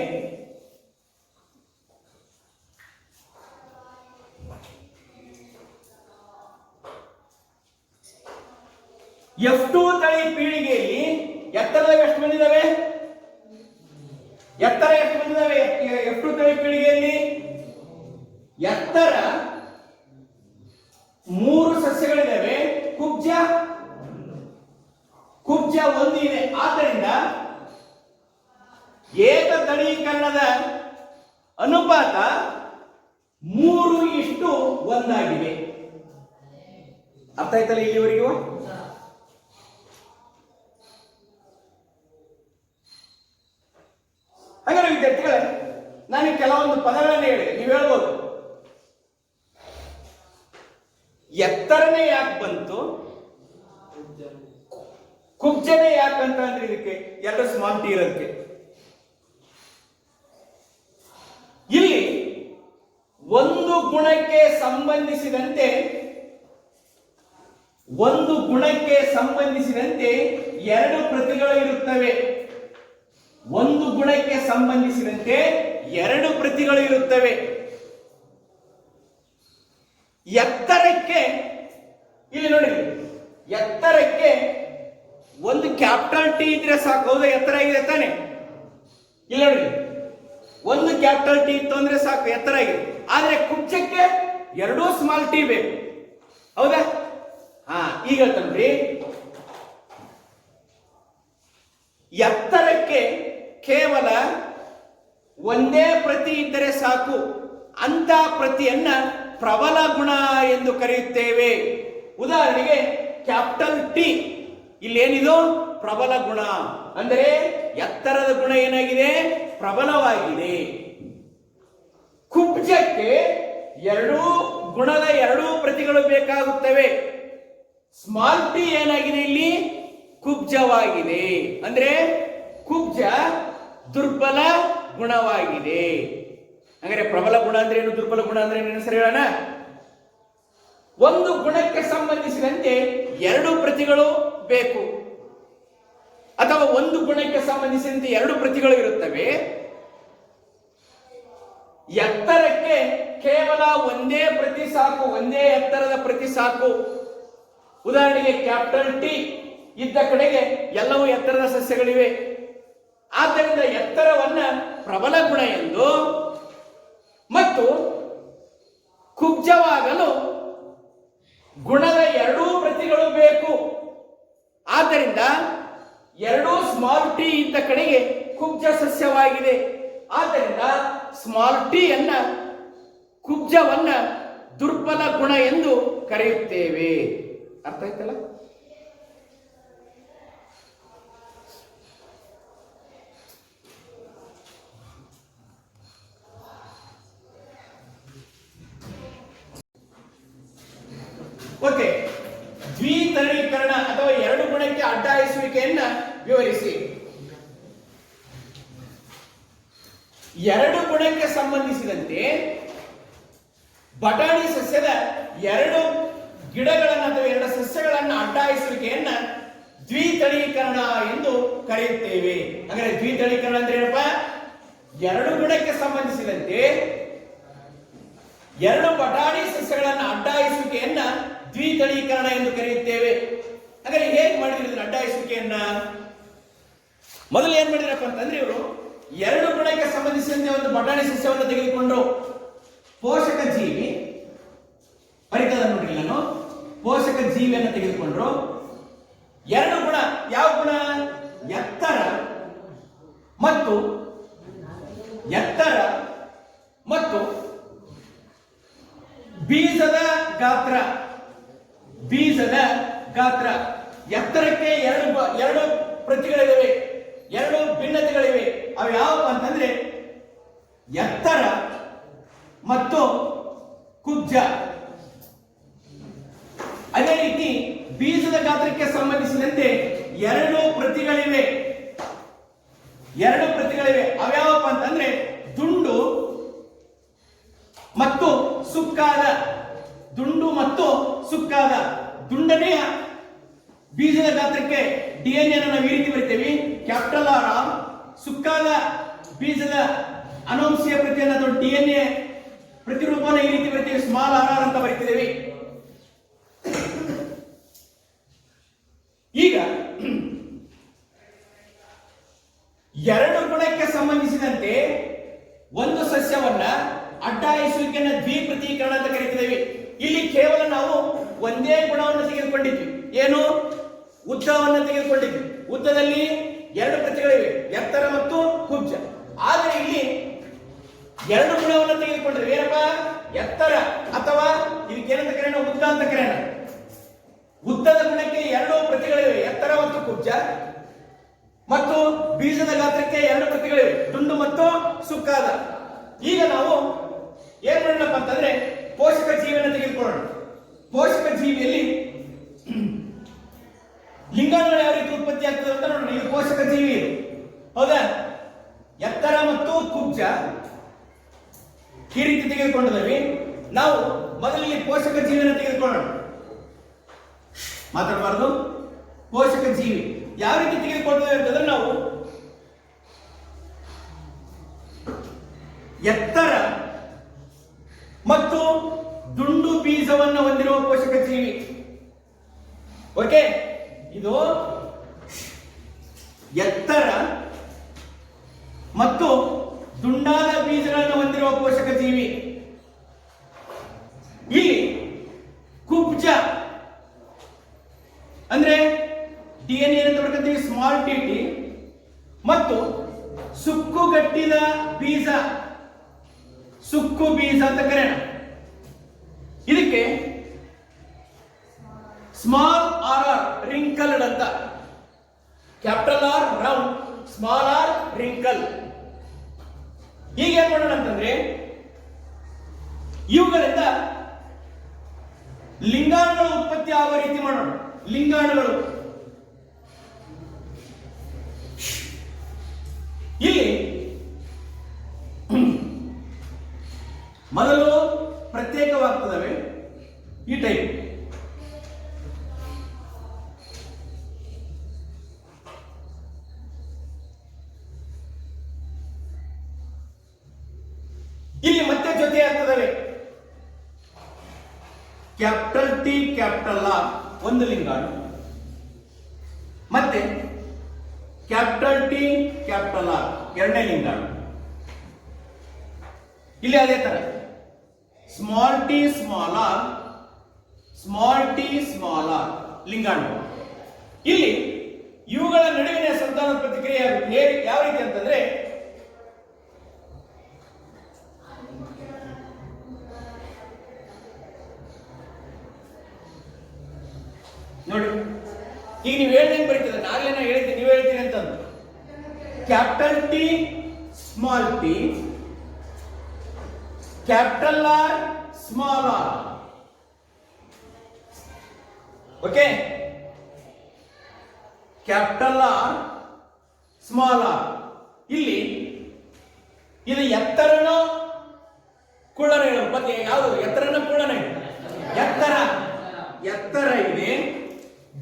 F2 ತಳಿ ಪೀಳಿಗೆಯಲ್ಲಿ ಎತ್ತರದ ಎಷ್ಟು ಬಂದಿದ್ದಾವೆ? F2 ತಳಿ ಪೀಳಿಗೆಯಲ್ಲಿ ಎತ್ತರ 3 ಸಸ್ಯಗಳಿದ್ದಾವೆ. ಕುಬ್ಜ 1 ಇದೆ. ಆದ್ದರಿಂದ ಏಕದಳೀಕರಣದ ಅನುಪಾತ 3:1 ಆಗಿದೆ. ಅರ್ಥ ಆಯ್ತಲ್ಲ ಇಲ್ಲಿವರೆಗೂ? ಹಾಗಾದ್ರೆ ವಿದ್ಯಾರ್ಥಿಗಳೇ, ನಾನು ಕೆಲವೊಂದು ಪದಗಳನ್ನು ಹೇಳಿದೆ. ನೀವು ಹೇಳ್ಬೋದು, ಎತ್ತರನೇ ಯಾಕೆ ಬಂತು, ಕುಬ್ಜನೆ ಯಾಕಂತ ಅಂದ್ರೆ ಇದಕ್ಕೆ 2 ಸ್ಮಾಲ್ ಟಿ ಇರೋದಕ್ಕೆ. ಇಲ್ಲಿ ಒಂದು ಗುಣಕ್ಕೆ ಸಂಬಂಧಿಸಿದಂತೆ ಒಂದು ಗುಣಕ್ಕೆ ಸಂಬಂಧಿಸಿದಂತೆ ಎರಡು ಪ್ರತಿಗಳು ಇರುತ್ತವೆ. ಒಂದು ಗುಣಕ್ಕೆ ಸಂಬಂಧಿಸಿದಂತೆ ಎರಡು ಪ್ರತಿಗಳು ಇರುತ್ತವೆ. ಎತ್ತರಕ್ಕೆ, ಇಲ್ಲಿ ನೋಡಿ, ಎತ್ತರಕ್ಕೆ ಒಂದು ಕ್ಯಾಪಿಟಲ್ ಟಿ ಇದ್ರೆ ಸಾಕು. ಹೌದಾ? ಎತ್ತರ ಆಗಿದೆ ತಾನೆ? ಇಲ್ಲಿ ನೋಡಿ, ಒಂದು ಕ್ಯಾಪಿಟಲ್ ಟಿ ಇತ್ತು ಅಂದ್ರೆ ಸಾಕು, ಎತ್ತರ ಆಗಿದೆ. ಆದ್ರೆ ಕುಬ್ಜಕ್ಕೆ ಎರಡೂ ಸ್ಮಾಲ್ ಟಿ ಬೇಕು. ಹೌದಾ? ಈಗ ಹೇಳ್ತಾನ್ರಿ, ಎತ್ತರಕ್ಕೆ ಕೇವಲ ಒಂದೇ ಪ್ರತಿ ಇದ್ದರೆ ಸಾಕು. ಅಂತ ಪ್ರತಿಯನ್ನ ಪ್ರಬಲ ಗುಣ ಎಂದು ಕರೆಯುತ್ತೇವೆ. ಉದಾಹರಣೆಗೆ ಕ್ಯಾಪಿಟಲ್ ಟಿ, ಇಲ್ಲೇನಿದು ಪ್ರಬಲ ಗುಣ. ಅಂದರೆ ಎತ್ತರದ ಗುಣ ಏನಾಗಿದೆ? ಪ್ರಬಲವಾಗಿದೆ. ಕುಬ್ಜಕ್ಕೆ ಎರಡೂ ಗುಣದ ಎರಡೂ ಪ್ರತಿಗಳು ಬೇಕಾಗುತ್ತವೆ. ಸ್ಮಾಲ್ ಟಿ ಏನಾಗಿದೆ? ಇಲ್ಲಿ ಕುಬ್ಜವಾಗಿದೆ. ಅಂದ್ರೆ ಕುಬ್ಜ ದುರ್ಬಲ ಗುಣವಾಗಿದೆ. ಹಾಗಾದ್ರೆ ಪ್ರಬಲ ಗುಣ ಅಂದ್ರೆ ಏನು, ದುರ್ಬಲ ಗುಣ ಅಂದ್ರೆ ಏನು ಸರಿ ಹೇಳೋಣ. ಒಂದು ಗುಣಕ್ಕೆ ಸಂಬಂಧಿಸಿದಂತೆ ಎರಡು ಪ್ರತಿಗಳು ಬೇಕು, ಅಥವಾ ಒಂದು ಗುಣಕ್ಕೆ ಸಂಬಂಧಿಸಿದಂತೆ ಎರಡು ಪ್ರತಿಗಳು ಇರುತ್ತವೆ. ಎತ್ತರಕ್ಕೆ ಕೇವಲ ಒಂದೇ ಪ್ರತಿ ಸಾಕು, ಒಂದೇ ಎತ್ತರದ ಪ್ರತಿ ಸಾಕು. ಉದಾಹರಣೆಗೆ ಕ್ಯಾಪಿಟಲ್ ಟಿ ಇದ್ದ ಕಡೆಗೆ ಎಲ್ಲವೂ ಎತ್ತರದ ಸಸ್ಯಗಳಿವೆ. ಆದ್ದರಿಂದ ಎತ್ತರವನ್ನ ಪ್ರಬಲ ಗುಣ ಎಂದು ಮತ್ತು ಕುಬ್ಜವಾಗಲು ಗುಣದ ಎರಡೂ ಪ್ರತಿಗಳು ಬೇಕು. ಆದ್ದರಿಂದ ಎರಡೂ ಸ್ಮಾಲ್ ಟಿ ಇದ್ದ ಕಡೆಗೆ ಕುಬ್ಜ ಸಸ್ಯವಾಗಿದೆ. ಆದ್ದರಿಂದ ಸ್ಮಾಲ್ ಟಿ ಅನ್ನ, ಕುಬ್ಜವನ್ನ ದುರ್ಬಲ ಗುಣ ಎಂದು ಕರೆಯುತ್ತೇವೆ. ಅರ್ಥ ಆಯ್ತಲ್ಲ? ಓಕೆ, ದ್ವಿತಳೀಕರಣ ಅಥವಾ ಎರಡು ಗುಣಕ್ಕೆ ಅಡ್ಡಾಯಿಸುವಿಕೆಯನ್ನ ವಿವರಿಸಿ. ಎರಡು ಗುಣಕ್ಕೆ ಸಂಬಂಧಿಸಿದಂತೆ ಬಟಾಣಿ ಸಸ್ಯದ ಎರಡು ಗಿಡಗಳನ್ನು ಅಥವಾ ಎರಡು ಸಸ್ಯಗಳನ್ನು ಅಡ್ಡಾಯಿಸುವಿಕೆಯನ್ನ ದ್ವಿತಳೀಕರಣ ಎಂದು ಕರೆಯುತ್ತೇವೆ. ಹಾಗಾದ್ರೆ ದ್ವಿತಳೀಕರಣ ಅಂದ್ರೆ ಏನಪ್ಪ? ಎರಡು ಗುಣಕ್ಕೆ ಸಂಬಂಧಿಸಿದಂತೆ ಎರಡು ಬಟಾಣಿ ಸಸ್ಯಗಳನ್ನು ಅಡ್ಡಾಯಿಸುವಿಕೆಯನ್ನ ದ್ವಿತಳೀಕರಣ ಎಂದು ಕರೆಯುತ್ತೇವೆ. ಹಾಗಾದ್ರೆ ಹೇಗೆ ಮಾಡಿದ್ರು ಅಡ್ಡಾಯಿಸುವಿಕೆಯನ್ನ? ಮೊದಲು ಏನ್ ಮಾಡಿದ್ರಪ್ಪ ಅಂತಂದ್ರೆ, ಇವರು ಎರಡು ಗುಣಕ್ಕೆ ಸಂಬಂಧಿಸಿದಂತೆ ಒಂದು ಬಟಾಣಿ ಸಸ್ಯವನ್ನು ತೆಗೆದುಕೊಂಡ್ರು. ಪೋಷಕ ಜೀವಿ ಪರಿಕದ ನೋಡ್ರಿ, ನಾನು ಪೋಷಕ ಜೀವಿಯನ್ನು ತೆಗೆದುಕೊಂಡ್ರು. ಎರಡು ಗುಣ, ಯಾವ ಗುಣ? ಎತ್ತರ ಮತ್ತು ಬೀಜದ ಗಾತ್ರ. ಬೀಜದ ಗಾತ್ರ. ಎತ್ತರಕ್ಕೆ ಎರಡು ಪ್ರತಿಗಳಿವೆ, ಎರಡು ಭಿನ್ನತೆಗಳಿವೆ. ಅವು ಯಾವಪ್ಪ ಅಂತಂದ್ರೆ ಎತ್ತರ ಮತ್ತು ಕುಬ್ಜ. ಅದೇ ರೀತಿ ಬೀಜದ ಗಾತ್ರಕ್ಕೆ ಸಂಬಂಧಿಸಿದಂತೆ ಎರಡು ಪ್ರತಿಗಳಿವೆ. ಅವ್ಯಾವಪ್ಪ ಅಂತಂದ್ರೆ ದುಂಡು ಮತ್ತು ಸುಕ್ಕಾದ. ದುಂಡನೆಯ ಬೀಜದ ಗಾತ್ರಕ್ಕೆ ಡಿಎನ್ಎ ನಾವು ಈ ರೀತಿ ಬರಿತೇವೆ, ಕ್ಯಾಪಿಟಲ್ ಆರ್. ಸುಕ್ಕಾದ ಬೀಜದ ಅನುವಂಶೀಯ ಪ್ರತಿಯನ್ನು ಅಥವಾ ಡಿಎನ್ಎ ಪ್ರತಿರೂಪನ ಈ ರೀತಿ ಬರಿತೇವೆ, ಸ್ಮಾಲ್ ಆರ್ ಅಂತ ಬರಿತಿದ್ದೇವೆ. ಈಗ ಎರಡು ಗುಣಕ್ಕೆ ಸಂಬಂಧಿಸಿದಂತೆ ಒಂದು ಸಸ್ಯವನ್ನ ಅಡ್ಡಾಯಿಸುವಿಕೆಯನ್ನು ದ್ವಿಪ್ರತೀಕರಣ ಅಂತ ಕರೀತಿದ್ದೇವೆ. ಇಲ್ಲಿ ಕೇವಲ ನಾವು ಒಂದೇ ಗುಣವನ್ನು ತೆಗೆದುಕೊಂಡಿದ್ವಿ. ಏನು? ಉದ್ದವನ್ನು ತೆಗೆದುಕೊಂಡಿದ್ವಿ. ಉದ್ದದಲ್ಲಿ ಎರಡು ಪ್ರತಿಗಳಿವೆ, ಎತ್ತರ ಮತ್ತು ಕುಬ್ಜ. ಆದರೆ ಇಲ್ಲಿ ಎರಡು ಗುಣವನ್ನು ತೆಗೆದುಕೊಂಡಿದ್ವಿ. ಏನಪ್ಪ? ಎತ್ತರ, ಅಥವಾ ಇದಕ್ಕೇನಂತ ಕರೆಯೋಣ? ಉದ್ದ ಅಂತ ಕರೆಯೋಣ. ಉದ್ದದ ಗುಣಕ್ಕೆ ಎರಡು ಪ್ರತಿಗಳಿವೆ, ಎತ್ತರ ಮತ್ತು ಕುಬ್ಜ. ಮತ್ತು ಬೀಜದ ಗಾತ್ರಕ್ಕೆ ಎರಡು ಪ್ರತಿಗಳಿವೆ, ದುಂಡು ಮತ್ತು ಸುಕ್ಕಾದ. ಈಗ ನಾವು ಏನ್ ಮಾಡೋಣಪ್ಪ ಅಂತಂದ್ರೆ ಪೋಷಕ ಜೀವಿಯನ್ನು ತೆಗೆದುಕೊಳ್ಳೋಣ. ಪೋಷಕ ಜೀವಿಯಲ್ಲಿ ಲಿಂಗಾಣುಗಳು ಯಾವ ರೀತಿ ಉತ್ಪತ್ತಿ ಆಗ್ತದೆ ಅಂತ ನೋಡೋಣ. ಇದು ಪೋಷಕ ಜೀವಿ ಇದು, ಹೌದಾ? ಎತ್ತರ ಮತ್ತು ಕುಬ್ಜ ಈ ರೀತಿ ತೆಗೆದುಕೊಂಡಿದ್ದೇವೆ. ನಾವು ಮೊದಲಿಗೆ ಪೋಷಕ ಜೀವಿಯನ್ನು ತೆಗೆದುಕೊಳ್ಳೋಣ. ಮಾತಾಡಬಾರ್ದು. ಪೋಷಕ ಜೀವಿ ಯಾವ ರೀತಿ ತೆಗೆದುಕೊಳ್ತೇವೆ ಅಂತಂದ್ರೆ ನಾವು ಎತ್ತರ ಮತ್ತು ದುಂಡು ಬೀಜವನ್ನು ಹೊಂದಿರುವ ಪೋಷಕ ಜೀವಿ. ಓಕೆ, ಇದು ಎತ್ತರ ಮತ್ತು ದುಂಡಾದ ಬೀಜಗಳನ್ನು ಹೊಂದಿರುವ ಪೋಷಕ ಜೀವಿ. ಇಲ್ಲಿ ಕುಬ್ಜ ಅಂದ್ರೆ DNA ಅಂತ ಬರ್ಕಂತೀವಿ, ಸ್ಮಾಲ್ ಟಿಟಿ, ಮತ್ತು ಸುಕ್ಕುಗಟ್ಟಿದ ಬೀಜ, ಸುಕ್ಕು ಬೀಜ ಅಂತ ಕರೆಯೋಣ. ಇದಕ್ಕೆ ಸ್ಮಾಲ್ ಆರ್ ರಿಂಕಲ್ಡ್ ಅಂತ. Capital R round, small R wrinkle. ಈಗ ಏನ್ ಮಾಡೋಣ ಅಂತಂದ್ರೆ ಇವುಗಳಿಂದ ಲಿಂಗಾಣುಗಳು ಉತ್ಪತ್ತಿ ಆಗುವ ರೀತಿ ಮಾಡೋಣ. ಲಿಂಗಾಣುಗಳು ಇಲ್ಲಿ ಮೊದಲು ಪ್ರತ್ಯೇಕವಾಗ್ತದವೆ ಈ ಟೈಪ್. ಇಲ್ಲಿ ಮತ್ತೆ ಜೊತೆ ಆಗ್ತದವೆ. ಕ್ಯಾಪಿಟಲ್ ಟಿ ಕ್ಯಾಪಿಟಲ್ ಆರ್ ಒಂದು ಲಿಂಗಾಣು, ಮತ್ತೆ ಕ್ಯಾಪಿಟಲ್ ಟಿ ಕ್ಯಾಪಿಟಲ್ ಆರ್ ಎರಡನೇ ಲಿಂಗಾಣು. ಇಲ್ಲಿ ಅದೇ ತರ small T small R, small T small R ಲಿಂಗಾಣು. ಇಲ್ಲಿ ಇವುಗಳ ನಡುವಿನ ಸಂತಾನ ಪ್ರತಿಕ್ರಿಯೆ ಯಾವ ರೀತಿ ಅಂತಂದ್ರೆ ನೋಡಿ, ಈಗ ನೀವು ಹೇಳ್ದಂಗೆ ಬರೀತದೆ. ನಾಗಲೇ ನಾ ಹೇಳಿದ್ದೀನಿ, ನೀವು ಹೇಳ್ತೀನಿ ಅಂತಂದು. Capital T small T, capital R small R. Okay, capital R small R. ಇಲ್ಲಿ ಇದು ಎತ್ತರನೋ ಕುಳ್ಳನ ಹೇಳು, ಮತ್ತೆ ಯಾವುದು ಎತ್ತರನ ಕುಳ್ಳನ ಎತ್ತರ, ಎತ್ತರ ಇದೆ.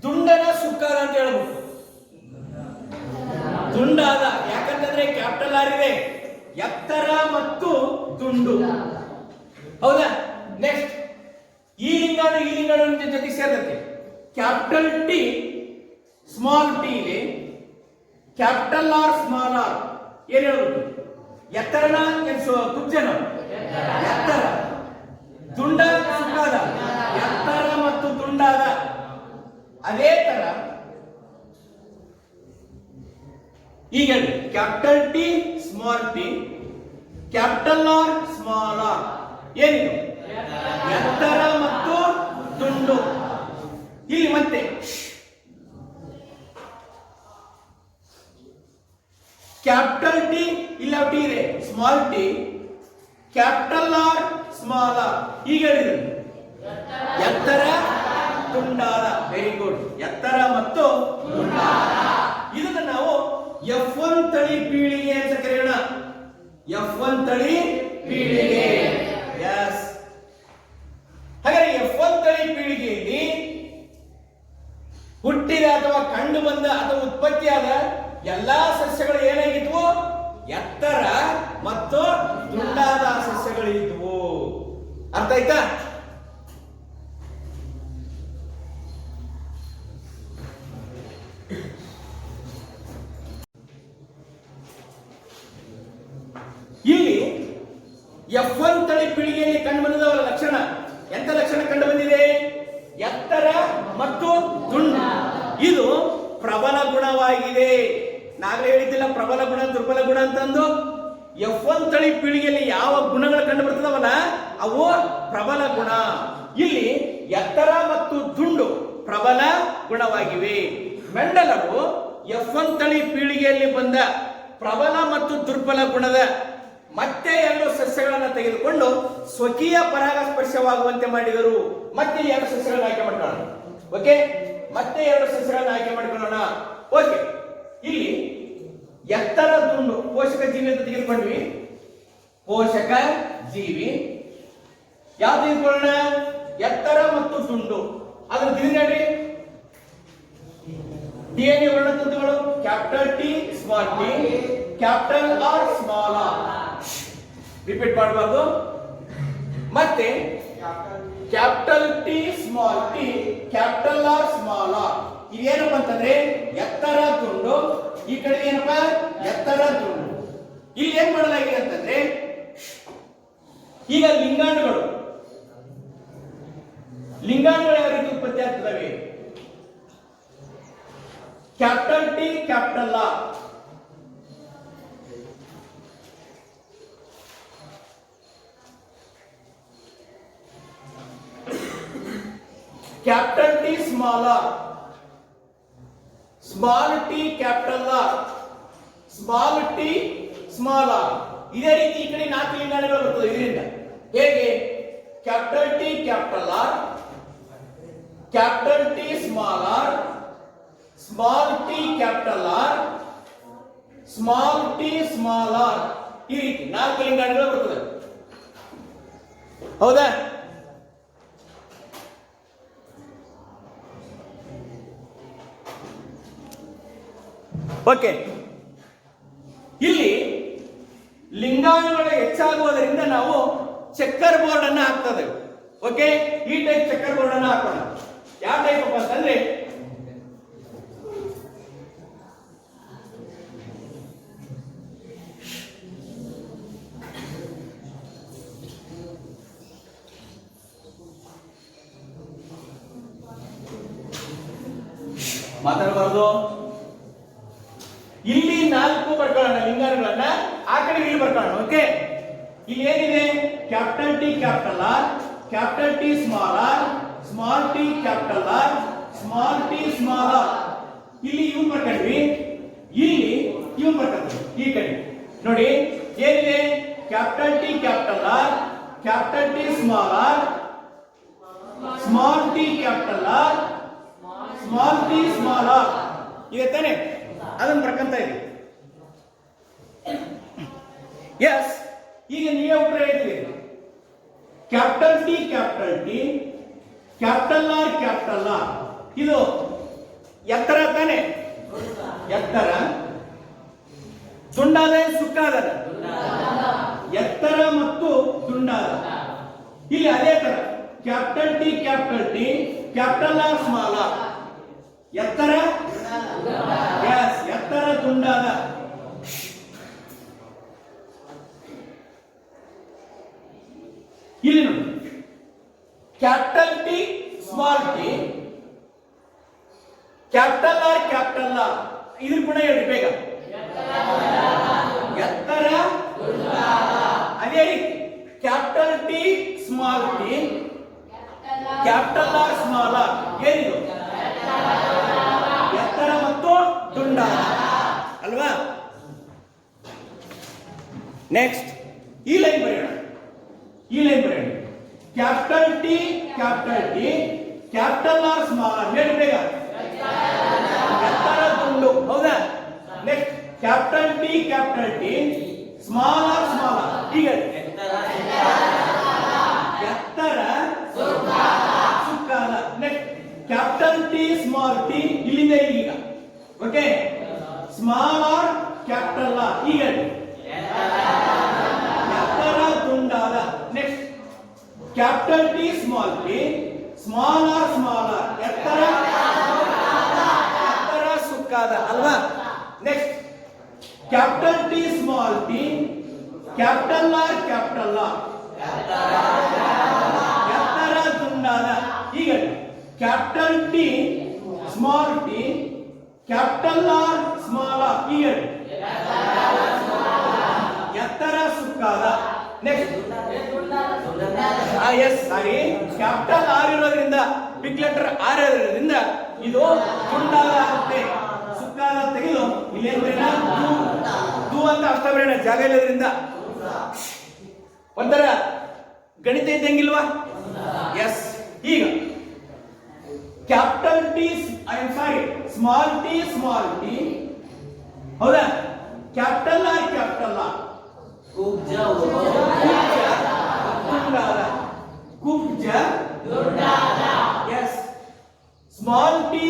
ದುಂಡನ ಸುಕ್ಕಾದ ಅಂತ ಹೇಳ್ಬೋದು. ದುಂಡಾದ ಯಾಕಂತಂದ್ರೆ ಕ್ಯಾಪಿಟಲ್ ಆರ್ ಇದೆ, ಎತ್ತರ ಮತ್ತು ದುಂಡು. ಹೌದಾ? ನೆಕ್ಸ್ಟ್ ಈ ಲಿಂಗಾಣು ಜೊತೆಗೆ ಸೇರ್ತೈತೆ. ಕ್ಯಾಪಿಟಲ್ ಟಿ ಸ್ಮಾಲ್ ಟಿ ಇದೆ, ಕ್ಯಾಪಿಟಲ್ ಆರ್ ಸ್ಮಾಲ್ ಆರ್. ಏನ್ ಹೇಳ್ಬೇಕು? ಎತ್ತರನ ಕುಬ್ಜನ ಎತ್ತರ, ದುಂಡ ಸುಕ್ಕಾದ, ಎತ್ತರ ಮತ್ತು ದುಂಡಾದ. ಅದೇ ತರ ಈಗ capital T small T, capital R small R. ಏನಿದು? ಎತ್ತರ ಮತ್ತು ದುಂಡು. ಇಲ್ಲಿ ಮತ್ತೆ ಕ್ಯಾಪಿಟಲ್ ಟಿ, ಇಲ್ಲ ಟಿ ಇದೆ, small T, capital R small R. ಈಗ ಹೇಳಿದ್ರು ಎತ್ತರ ದುಂಡಾದ. ವೆರಿ ಗುಡ್, ಎತ್ತರ ಮತ್ತು ದುಂಡಾದ. ಇದನ್ನ ನಾವು F1 ತಳಿ ಪೀಳಿಗೆ ಅಂತ ಕರೆಯೋಣ. F1 ತಳಿ ಪೀಳಿಗೆ. ಎಸ್, ಹಾಗಾದ್ರೆ F1 ತಳಿ ಪೀಳಿಗೆಯಲ್ಲಿ ಹುಟ್ಟಿದ ಅಥವಾ ಕಂಡು ಬಂದ ಅಥವಾ ಉತ್ಪತ್ತಿಯಾದ ಎಲ್ಲಾ ಸಸ್ಯಗಳು ಏನಾಗಿದ್ವು? ಎತ್ತರ ಮತ್ತು ದುಂಡಾದ ಸಸ್ಯಗಳಿದ್ವು. ಅರ್ಥ ಆಯ್ತಾ? ಇಲ್ಲಿ F1 ತಳಿ ಪೀಳಿಗೆಯಲ್ಲಿ ಕಂಡು ಬಂದಿದ್ದವರ ಲಕ್ಷಣ ಎಂತ ಲಕ್ಷಣ ಕಂಡು ಬಂದಿದೆ? ಎತ್ತರ ಮತ್ತು ದುಂಡು. ಇದು ಪ್ರಬಲ ಗುಣವಾಗಿದೆ. ನಾಗಲೇ ಹೇಳಿದ್ದಿಲ್ಲ ಪ್ರಬಲ ಗುಣ ದುರ್ಬಲ ಗುಣ ಅಂತಂದು. F1 ತಳಿ ಪೀಳಿಗೆಯಲ್ಲಿ ಯಾವ ಗುಣಗಳು ಕಂಡು ಬರ್ತದವಲ್ಲ ಅವು ಪ್ರಬಲ ಗುಣ. ಇಲ್ಲಿ ಎತ್ತರ ಮತ್ತು ದುಂಡು ಪ್ರಬಲ ಗುಣವಾಗಿವೆ. ಮೆಂಡಲರು F1 ತಳಿ ಪೀಳಿಗೆಯಲ್ಲಿ ಬಂದ ಪ್ರಬಲ ಮತ್ತು ದುರ್ಬಲ ಗುಣದ ಮತ್ತೆ ಎರಡು ಸಸ್ಯಗಳನ್ನು ತೆಗೆದುಕೊಂಡು ಸ್ವಕೀಯ ಪರಾಗಸ್ಪರ್ಶವಾಗುವಂತೆ ಮಾಡಿದರು. ಮತ್ತೆ ಎರಡು ಸಸ್ಯಗಳನ್ನು ಆಯ್ಕೆ ಮಾಡ್ಕೊಳ್ಳೋಣ. ಓಕೆ, ಮತ್ತೆ ಎರಡು ಸಸ್ಯಗಳನ್ನು ಆಯ್ಕೆ ಮಾಡ್ಕೊಳ್ಳೋಣ. ಓಕೆ, ಇಲ್ಲಿ ಎತ್ತರ ದುಂಡು ಪೋಷಕ ಜೀವಿ ಅಂತ ತೆಗೆದುಕೊಂಡ್ವಿ. ಪೋಷಕ ಜೀವಿ ಯಾವ್ದು ತೆಗೆದುಕೊಳ್ಳೋಣ? ಎತ್ತರ ಮತ್ತು ದುಂಡು. ಅದನ್ನು ತಿಳಿದ್ರಿ. ಡಿಎನ್ಎ ವರ್ಣತಂತುಗಳು capital T small T, capital R small R. Repeat ಮಾಡಬಾರ್ದು. ಮತ್ತೆ capital T small T, capital R small R. ಇದೇನಪ್ಪ ಅಂತಂದ್ರೆ ಎತ್ತರ ತುಂಡು, ಈ ಕಡೆ ಏನಪ್ಪ ಎತ್ತರ ತುಂಡು. ಇಲ್ಲಿ ಏನ್ ಮಾಡಲಾಗಿದೆ ಅಂತಂದ್ರೆ ಈಗ ಲಿಂಗಾಣುಗಳು ಯಾವ ರೀತಿ ಉತ್ಪತ್ತಿ ಆಗ್ತವೆ? Capital T capital R. Capital T small R, small T capital R, small T small R. ಇದೇ ರೀತಿ ಈ ಕಡೆ 4 ಲಿಂಗಾಣುಗಳು ಬರ್ತದೆ ಇದರಿಂದ. ಹೇಗೆ? Capital T capital R, capital T small R, small T capital R, small T small R. ಈ ರೀತಿ 4 ಲಿಂಗಾಣುಗಳು ಬರ್ತದೆ. ಹೌದಾ? ಓಕೆ. ಇಲ್ಲಿ ಲಿಂಗಾಣುಗಳು ಹೆಚ್ಚಾಗುವುದರಿಂದ ನಾವು ಚೆಕ್ಕರ್ ಬೋರ್ಡ್ ಅನ್ನ ಹಾಕ್ತದೆ. ಓಕೆ, ಈ ಟೈಪ್ ಚೆಕ್ಕರ್ ಬೋರ್ಡ್ ಅನ್ನ ಹಾಕೋಣ. ಯಾವ ಟೈಪ್ ಅಪ್ಪ ಅಂತಂದ್ರೆ ಮಾತಾಡಬಾರ್ದು. ಇಲ್ಲಿ 4 ಬರ್ಕೊಳ್ಳೋಣ ಲಿಂಗಾಣುಗಳನ್ನ, ಆ ಕಡೆ ಇಲ್ಲಿ ಬರ್ಕೊಳ್ಳೋಣ. ಓಕೆ, ಇಲ್ಲಿ ಏನಿದೆ? Capital T capital R, capital T small R, small T capital R, small T small R. ಇಲ್ಲಿ ಇವ್ ಬರ್ಕೊಂಡ್ವಿ, ಇಲ್ಲಿ ಇವ್ ಬರ್ಕೊಂಡ್ವಿ. ಈ ಕಡೆ ನೋಡಿ ಏನಿದೆ? Capital T capital R, capital T small R, small T capital R, small T small R. ಇದೆ ತಾನೆ? ಅದನ್ನು ಬರ್ಕಂತ ಇದೆ. ಎಸ್, ಈಗ ನೀವೇ ಉತ್ತರ ಹೇಳ್ತೀವಿ. ಕ್ಯಾಪಿಟಲ್ ಟಿ ಕ್ಯಾಪಿಟಲ್ ಆರ್, ಇದು ಎತ್ತರ ತಾನೆ? ಎತ್ತರ. ದುಂಡಾದ ಸುಕ್ಕಾದ? ಎತ್ತರ ಮತ್ತು ದುಂಡಾದ. ಇಲ್ಲಿ ಅದೇ ತರ capital T capital R small R. ಎತ್ತರ, ಎಸ್, ಎತ್ತರ ದುಂಡಾದ. ಇಲ್ಲಿ ನೋಡಿ capital T small T, capital R. ಇದ್ರ ಗುಣ ಹೇಳಿ ಬೇಗ. ಎತ್ತರ, ಅದೇ ರೀತಿ capital T small T, capital R small R. ಏನಿದು? ಎತ್ತರ ಮತ್ತು ದುಂಡಾದ ಅಲ್ವಾ? ನೆಕ್ಸ್ಟ್ ಈ ಲೈನ್ ಬರೆಯೋಣ. Capital T capital R small R. ಹೇಳಿ ಬೇಗ. ಎತ್ತರ ದುಂಡು. ಹೌದಾ? Next capital T small R. ಈಗ ಎತ್ತರ ಸುಕ್ಕಾದ. Next capital T small T, ಇಲ್ಲಿಂದ ಈಗ. Okay, small R capital R. ಈಗ ಎತ್ತರ ದುಂಡಾದ. Next capital T small R, ಎತ್ತರ ಸುಕ್ಕಾದ ಅಲ್ವಾ? Next capital T small T, capital R, ಎತ್ತರ ದುಂಡಾದ. ಈಗ capital T small T, capital R small R. ಈಗ ಎತ್ತರ ಸುಕ್ಕಾದ. Next S sorry, capital R ಇರೋದ್ರಿಂದ, ಬಿಗ್ ಲೆಟರ್ ಆರ್ ಇರೋದ್ರಿಂದ ಇದು ದುಂಡಾದ ಆಗುತ್ತೆ. ಸುಕ್ಕಾದ ತೆಗೆದು ಇಲ್ಲೇನು ಬರೀನ ದು ಅಂತ ಅರ್ಥ ಬರೋಣ. ಜಾಗ ಇಲ್ಲದ್ರಿಂದ ಒಂಥರ ಗಣಿತ ಇದ್ದಂಗಿಲ್ವಾ? ಎಸ್. ಈಗ capital T, I am sorry, small T, ಹೌದಾ? ಕ್ಯಾಪಿಟಲ್ ಆರ್, ಕುಬ್ಜ yes. Small T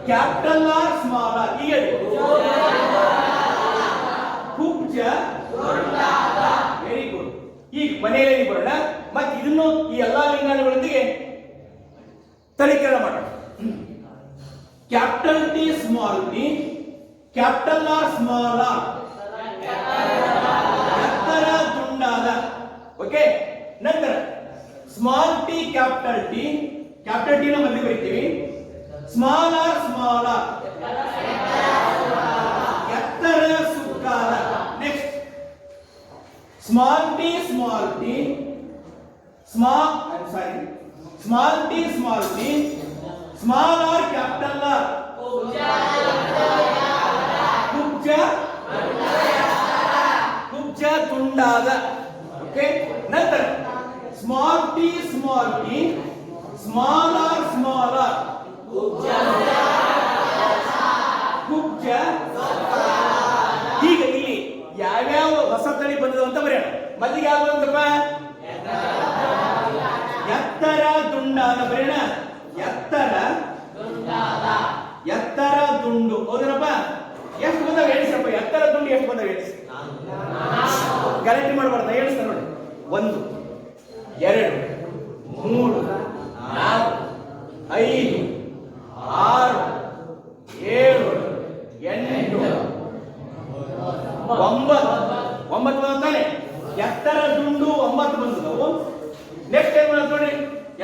capital R small R? ಈಗ ಕುಬ್ಜ. Very good. ಈಗ ಮನೆಯಲ್ಲಿ ಬರೋಣ. ಮತ್ತೆ ಇದನ್ನು ಈ ಎಲ್ಲಾ ಲಿಂಗಾಣುಗಳೊಂದಿಗೆ ತಳೀಕರಣ ಮಾಡೋಣ. Capital T small T, capital R small R, ಎತ್ತರ ದುಂಡಾದ. ಓಕೆ. ನಂತರ small T capital T, capital T ನ ಮಧ್ಯೆ ಬರೀತೀವಿ. ಸ್ಮಾಲ್ ಆರ್ ಸ್ಮಾಲ್ ಆರ್, ಎತ್ತರ ಸುಕ್ಕಾದ. Next small T small T, small T small T, small R capital R, ಕುಬ್ಜ ತುಂಡಾದ. ಓಕೆ. ನಂತರ small T small T, small R small R, ಕುಬ್ಜ. ಈಗ ಇಲ್ಲಿ ಯಾವ್ಯಾವ ಹೊಸ ತಳಿ ಬಂದವು ಅಂತ ಬರೆಯೋಣ. ಮೊದಲಿಗೆ ಯಾವ್ದು ಅಂತಪ್ಪ? ಎತ್ತರ ದುಂಡಾದ ಬರೆಯೋಣ. ಎತ್ತರ ದುಂಡು. ಹೌದೇನಪ್ಪ? ಎಷ್ಟು ಬಂದವ ಹೇಳಿಸಪ್ಪ. ಎತ್ತರ ದುಂಡು ಎಷ್ಟು ಬಂದವ ಹೇಳಿಸಿ. ಗ್ಯಾರಂಟಿ ಮಾಡಬಾರ್ದು. ಹೇಳಿಸ್ತಾನೆ ನೋಡಿ. 1 2 3 4 5 6 7 8 9 ಬಂದಾನೆ. ಎತ್ತರ ದುಂಡು 9 ಬಂದವು. ನೆಕ್ಸ್ಟ್ ಏನ್ ಮಾಡೋದು ನೋಡಿ.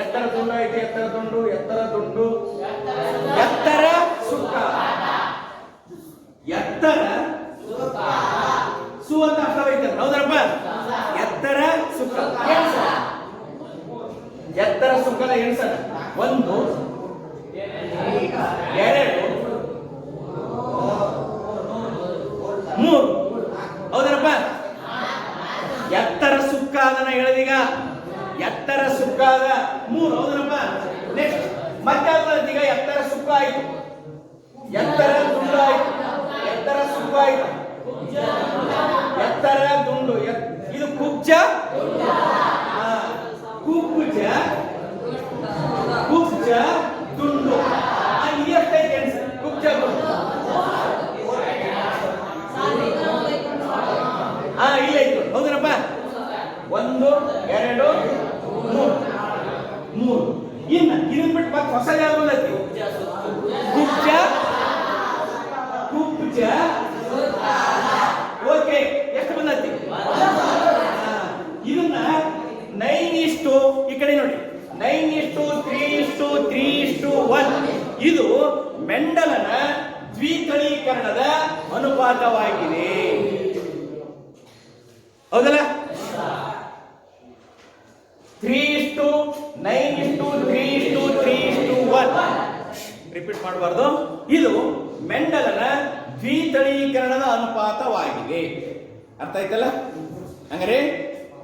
ಎತ್ತರ ದುಂಡು ಐತಿ. ಎತ್ತರ ದುಂಡು, ಎತ್ತರ ದುಂಡು, ಎತ್ತರ ಸುಕ್ಕ, ಎತ್ತರ ಸು ಅಂತ ಅರ್ಥ ಐತೆ. ಹೌದಪ್ಪ? ಎತ್ತರ ಸುಕ್ಕ. ಎತ್ತರ ಸುಕ್ಕದ ಎಣಿಸೋಣ. 1 2 3. ಹೌದನಪ್ಪ? ಎತ್ತರ ಸುಕ್ಕ ಅದನ್ನ ಹೇಳಿದೀಗ. ಎತ್ತರ ಸುಕ್ಕಾದ 3. ಹೌದನಪ್ಪ? ನೆಕ್ಸ್ಟ್ ಮತ್ತೆ ಈಗ ಎತ್ತರ ಸುಕ್ಕ ಆಯ್ತು, ಎತ್ತರ ದುಂಡು ಆಯ್ತು, ಎತ್ತರ ಸುಕ್ಕ ಆಯ್ತು, ಎತ್ತರ ದುಂಡು. ಇದು ಕುಬ್ಜ. ಕುಬ್ಜ ದುಂಡು. ಇಲ್ಲಿ ಎಷ್ಟೈತೆ ಕುಬ್ಜ ದುಂಡು? ಇಲ್ಲೈತು. ಹೌದನಪ್ಪ? 1 2 3. ಇನ್ನು ಇದನ್ನ ಬಿಟ್ಟು ಮತ್ತೆ ಹೊಸ ಯಾವ್ದು ಬಂದೈತಿ? ಕುಬ್ಜ. ಓಕೆ. ಎಷ್ಟು ಬಂದೈತಿ? ಇದನ್ನ 9:, ಈ ಕಡೆ ನೋಡಿ, 9:3:3:1. ಇದು ಮೆಂಡಲನ ದ್ವಿತಳೀಕರಣದ ಅನುಪಾತವಾಗಿದೆ. ಹೌದಲ್ಲ? 3:9:3:1. ರಿಪೀಟ್ ಮಾಡಬಾರ್ದು. ಇದು ಮೆಂಡಲನ ದ್ವಿತಳೀಕರಣದ ಅನುಪಾತವಾಗಿದೆ. ಅರ್ಥ ಆಯ್ತಲ್ಲ? ಹಂಗಾರೆ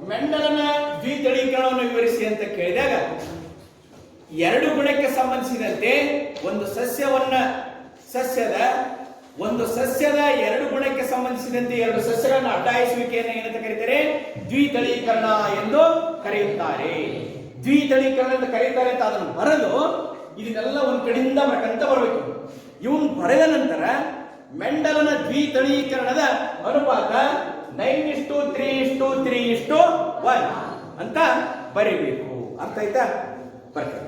ಮೆಂಡಲನ ದ್ವಿತಳೀಕರಣವನ್ನು ವಿವರಿಸಿ ಅಂತ ಕೇಳಿದಾಗ 2 ಗುಣಕ್ಕೆ ಸಂಬಂಧಿಸಿದಂತೆ ಒಂದು ಸಸ್ಯದ 2 ಗುಣಕ್ಕೆ ಸಂಬಂಧಿಸಿದಂತೆ 2 ಸಸ್ಯಗಳನ್ನು ಅಡ್ಡಾಯಿಸುವಿಕೆಯನ್ನು ಏನಂತ ಕರೀತಾರೆ? ದ್ವಿತಳೀಕರಣ ಎಂದು ಕರೆಯುತ್ತಾರೆ. ದ್ವಿತಳೀಕರಣ ಅಂತ ಕರೀತಾರೆ ಅಂತ ಅದನ್ನು ಬರೆದು ಇದನ್ನೆಲ್ಲ ಒಂದ್ ಕಡೆಯಿಂದ ಬರ್ಕಂತ ಬರಬೇಕು. ಇವನ್ ಬರೆದ ನಂತರ ಮೆಂಡಲನ ದ್ವಿತಳೀಕರಣದ ಅನುಪಾತ 9:3:3:1 ಅಂತ ಬರೀಬೇಕು. ಅರ್ಥ ಆಯ್ತಾ? ಬರ್ತಾರೆ.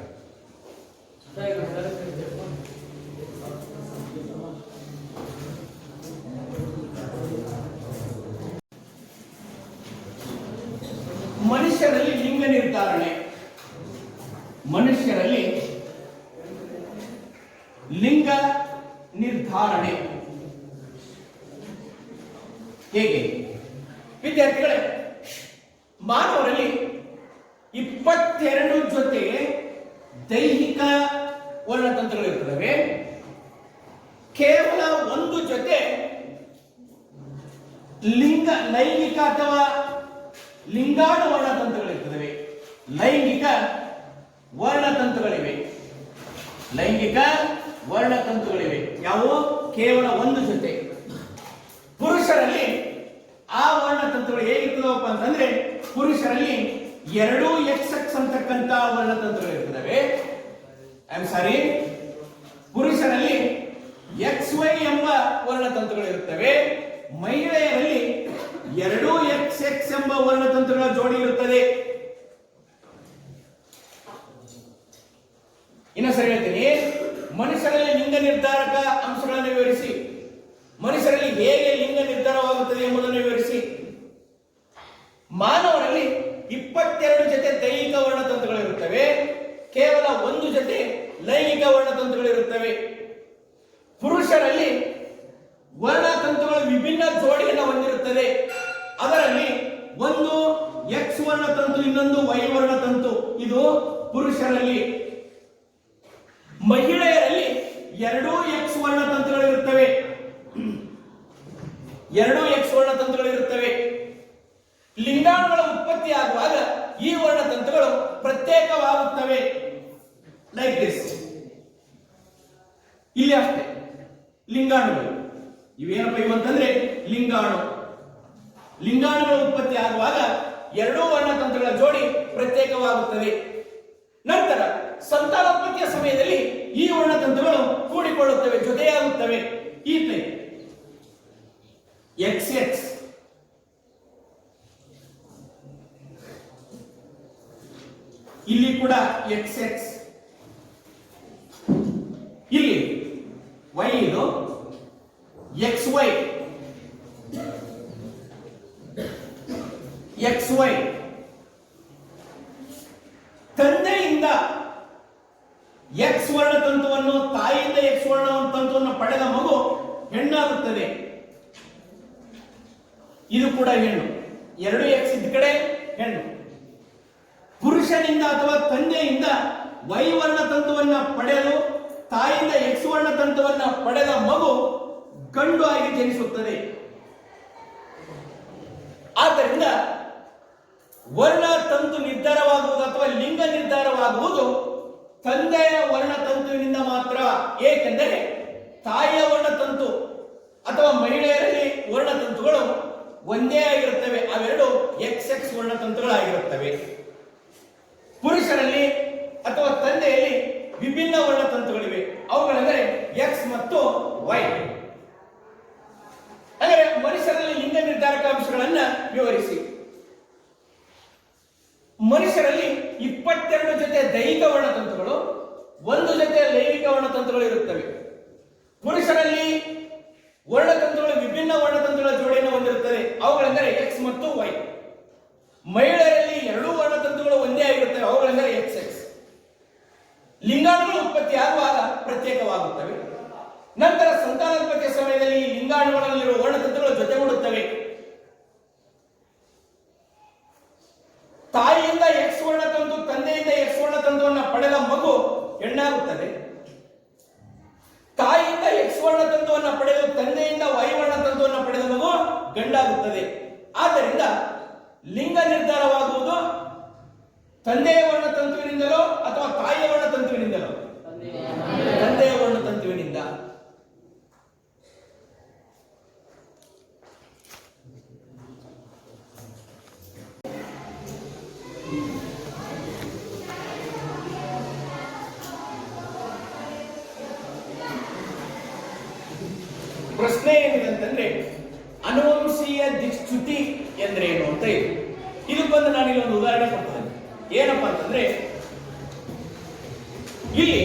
ಮನುಷ್ಯರಲ್ಲಿ ಲಿಂಗ ನಿರ್ಧಾರಣೆ. ಮನುಷ್ಯರಲ್ಲಿ ಲಿಂಗ ನಿರ್ಧಾರಣೆ ಹೇಗೆ? ವಿದ್ಯಾರ್ಥಿಗಳೇ, ಮಾನವರಲ್ಲಿ 22 ಜೊತೆ ದೈಹಿಕ ವರ್ಣತಂತ್ರಗಳಿರ್ತವೆ. ಕೇವಲ 1 ಜೊತೆ ಲೈಂಗಿಕ ಅಥವಾ ಲಿಂಗಾಣು ವರ್ಣತಂತ್ರಗಳಿರ್ತವೆ. ಲೈಂಗಿಕ ವರ್ಣತಂತುಗಳಿವೆ. ಯಾವುವು? ಕೇವಲ 1 ಜೊತೆ. ಪುರುಷರಲ್ಲಿ ಆ ವರ್ಣತಂತುಗಳು ಹೇಗಿರ್ತದಪ್ಪ ಅಂತಂದ್ರೆ, ಪುರುಷರಲ್ಲಿ 2 XX ಅಂತಕ್ಕಂಥ ವರ್ಣತಂತುಗಳು ಇರ್ತವೆ. ಪುರುಷರಲ್ಲಿ XY ಎಂಬ ವರ್ಣತಂತುಗಳು ಇರುತ್ತವೆ. ಮಹಿಳೆಯರಲ್ಲಿ 2 XX ಎಂಬ ವರ್ಣತಂತುಗಳ ಜೋಡಿ ಇರುತ್ತದೆ. ಇನ್ನೊಂದ್ಸರಿ ಹೇಳ್ತೀನಿ, ಮನುಷ್ಯರಲ್ಲಿ ಲಿಂಗ ನಿರ್ಧಾರಕ ಅಂಶಗಳನ್ನು ವಿವರಿಸಿ. ಮನುಷ್ಯರಲ್ಲಿ ಹೇಗೆ ಲಿಂಗ ನಿರ್ಧಾರವಾಗುತ್ತದೆ ಎಂಬುದನ್ನು ವಿವರಿಸಿ. ಮಾನವರಲ್ಲಿ 22 ಜೊತೆ ದೈಹಿಕ ವರ್ಣತಂತುಗಳಿರುತ್ತವೆ, ಕೇವಲ 1 ಜೊತೆ ಲೈಂಗಿಕ ವರ್ಣತಂತುಗಳಿರುತ್ತವೆ. ಪುರುಷರಲ್ಲಿ ವರ್ಣತಂತುಗಳು ವಿಭಿನ್ನ ಜೋಡಿಯನ್ನು ಹೊಂದಿರುತ್ತದೆ. ಅದರಲ್ಲಿ ಒಂದು X ವರ್ಣತಂತು, ಇನ್ನೊಂದು Y ವರ್ಣತಂತು. ಇದು ಪುರುಷರಲ್ಲಿ. ಮಹಿಳೆಯರಲ್ಲಿ 2 X ವರ್ಣತಂತುಗಳಿರುತ್ತವೆ. 2 X ವರ್ಣತಂತುಗಳಿರುತ್ತವೆ. ಲಿಂಗಾಣುಗಳ ಉತ್ಪತ್ತಿ ಆಗುವಾಗ ಈ ವರ್ಣತಂತುಗಳು ಪ್ರತ್ಯೇಕವಾಗುತ್ತವೆ. Like this. ಇಲ್ಲಿ ಅಷ್ಟೇ ಲಿಂಗಾಣುಗಳು. ಇವೇನಪ್ಪ ಇವಂತಂದ್ರೆ ಲಿಂಗಾಣು. ಲಿಂಗಾಣುಗಳ ಉತ್ಪತ್ತಿ ಆಗುವಾಗ 2 ವರ್ಣತಂತುಗಳ ಜೋಡಿ ಪ್ರತ್ಯೇಕವಾಗುತ್ತದೆ. ನಂತರ ಸಂತಾನೋತ್ಪತ್ತಿಯ ಸಮಯದಲ್ಲಿ ಈ ವರ್ಣತಂತುಗಳು ಕೂಡಿಕೊಳ್ಳುತ್ತವೆ, ಜೊತೆಯಾಗುತ್ತವೆ. ಈ ಟೈಪ್ XX, ಇಲ್ಲಿ ಕೂಡ XX, ಇಲ್ಲಿ Y ಇದು XY, XY. ತಂದೆಯಿಂದ X ವರ್ಣತಂತುವನ್ನು, ತಾಯಿಯಿಂದ X ವರ್ಣತಂತುವನ್ನು ಪಡೆದ ಮಗು ಹೆಣ್ಣಾಗುತ್ತದೆ. ಇದು ಕೂಡ ಹೆಣ್ಣು. 2 X ಇದ್ದ ಕಡೆ ಹೆಣ್ಣು. ಪುರುಷನಿಂದ ಅಥವಾ ತಂದೆಯಿಂದ Y ವರ್ಣತಂತುವನ್ನ ಪಡೆದು ತಾಯಿಯಿಂದ X ವರ್ಣತಂತುವನ್ನ ಪಡೆದ ಮಗು ಗಂಡು ಆಗಿ ಜನಿಸುತ್ತದೆ. ಆದ್ದರಿಂದ ವರ್ಣತಂತು ನಿರ್ಧಾರವಾಗುವುದು ಅಥವಾ ಲಿಂಗ ನಿರ್ಧಾರವಾಗುವುದು ತಂದೆಯ ವರ್ಣತಂತುವಿನಿಂದ ಮಾತ್ರ. ಏಕೆಂದರೆ ತಾಯಿಯ ವರ್ಣತಂತು ಅಥವಾ ಮಹಿಳೆಯರಲ್ಲಿ ವರ್ಣತಂತುಗಳು ಒಂದೇ ಆಗಿರುತ್ತವೆ. ಅವೆರಡು XX ವರ್ಣತಂತುಗಳಾಗಿರುತ್ತವೆ. ಪುರುಷರಲ್ಲಿ ಅಥವಾ ತಂದೆಯಲ್ಲಿ ವಿಭಿನ್ನ ವರ್ಣತಂತುಗಳಿವೆ. ಅವುಗಳೆಂದರೆ X ಮತ್ತು Y. ಅಂದರೆ ಮನುಷ್ಯರಲ್ಲಿ ಲಿಂಗ ನಿರ್ಧಾರಕ ಅಂಶಗಳನ್ನು ವಿವರಿಸಿ. ಮನುಷ್ಯರಲ್ಲಿ 22 ಜೊತೆ ದೈಹಿಕ ವರ್ಣತಂತುಗಳು, 1 ಜೊತೆ ಲೈಂಗಿಕ ವರ್ಣತಂತುಗಳು ಇರುತ್ತವೆ. ಪುರುಷರಲ್ಲಿ ವರ್ಣತಂತುಗಳು ವಿಭಿನ್ನ ವರ್ಣತಂತುಗಳ ಜೋಡಿಯನ್ನು ಹೊಂದಿರುತ್ತದೆ. ಅವುಗಳೆಂದರೆ X ಮತ್ತು Y. ಮಹಿಳೆಯರಲ್ಲಿ 2 ವರ್ಣತಂತುಗಳು ಒಂದೇ ಆಗಿರುತ್ತವೆ. ಅವುಗಳೆಂದರೆ XX. ಲಿಂಗಾಣುಗಳು ಉತ್ಪತ್ತಿ ಆಗುವಾಗ ಪ್ರತ್ಯೇಕವಾಗುತ್ತವೆ. ನಂತರ ಸಂತಾನೋತ್ಪತ್ತಿಯ ಸಮಯದಲ್ಲಿ ಲಿಂಗಾಣುಗಳಲ್ಲಿರುವ ವರ್ಣತಂತುಗಳು ಜೊತೆಗೂಡುತ್ತವೆ. ತಾಯಿಯಿಂದ X ವರ್ಣತಂತು, ತಂದೆಯಿಂದ X ವರ್ಣತಂತುವನ್ನು ಪಡೆದ ಮಗು ಹೆಣ್ಣಾಗುತ್ತದೆ. ತಾಯಿಯಿಂದ X ವರ್ಣತಂತುವನ್ನು ಪಡೆದು ತಂದೆಯಿಂದ Y ವರ್ಣತಂತುವನ್ನು ಪಡೆದ ಮಗು ಗಂಡಾಗುತ್ತದೆ. ಆದ್ದರಿಂದ ಲಿಂಗ ನಿರ್ಧಾರವಾಗುವುದು ತಂದೆಯ ವರ್ಣತಂತುವಿನಿಂದಲೋ ಅಥವಾ ತಾಯಿಯ ವರ್ಣತಂತುವಿನಿಂದಲೋ? ತಂದೆಯ ವರ್ಣತಂತುವಿನಿಂದ. ಪ್ರಶ್ನೆ ಏನಿದೆ ಅಂತಂದ್ರೆ ಅನುವಂಶೀಯ ದಿಕ್ಚ್ಯುತಿ ಎಂದ್ರೆ ಏನು ಅಂತ ಇದೆ. ಇದಕ್ಕೊಂದು ನಾನು ಇಲ್ಲಿ ಒಂದು ಉದಾಹರಣೆ ಕೊಡ್ತೇನೆ. ಏನಪ್ಪಾ ಅಂತಂದ್ರೆ ಇಲ್ಲಿ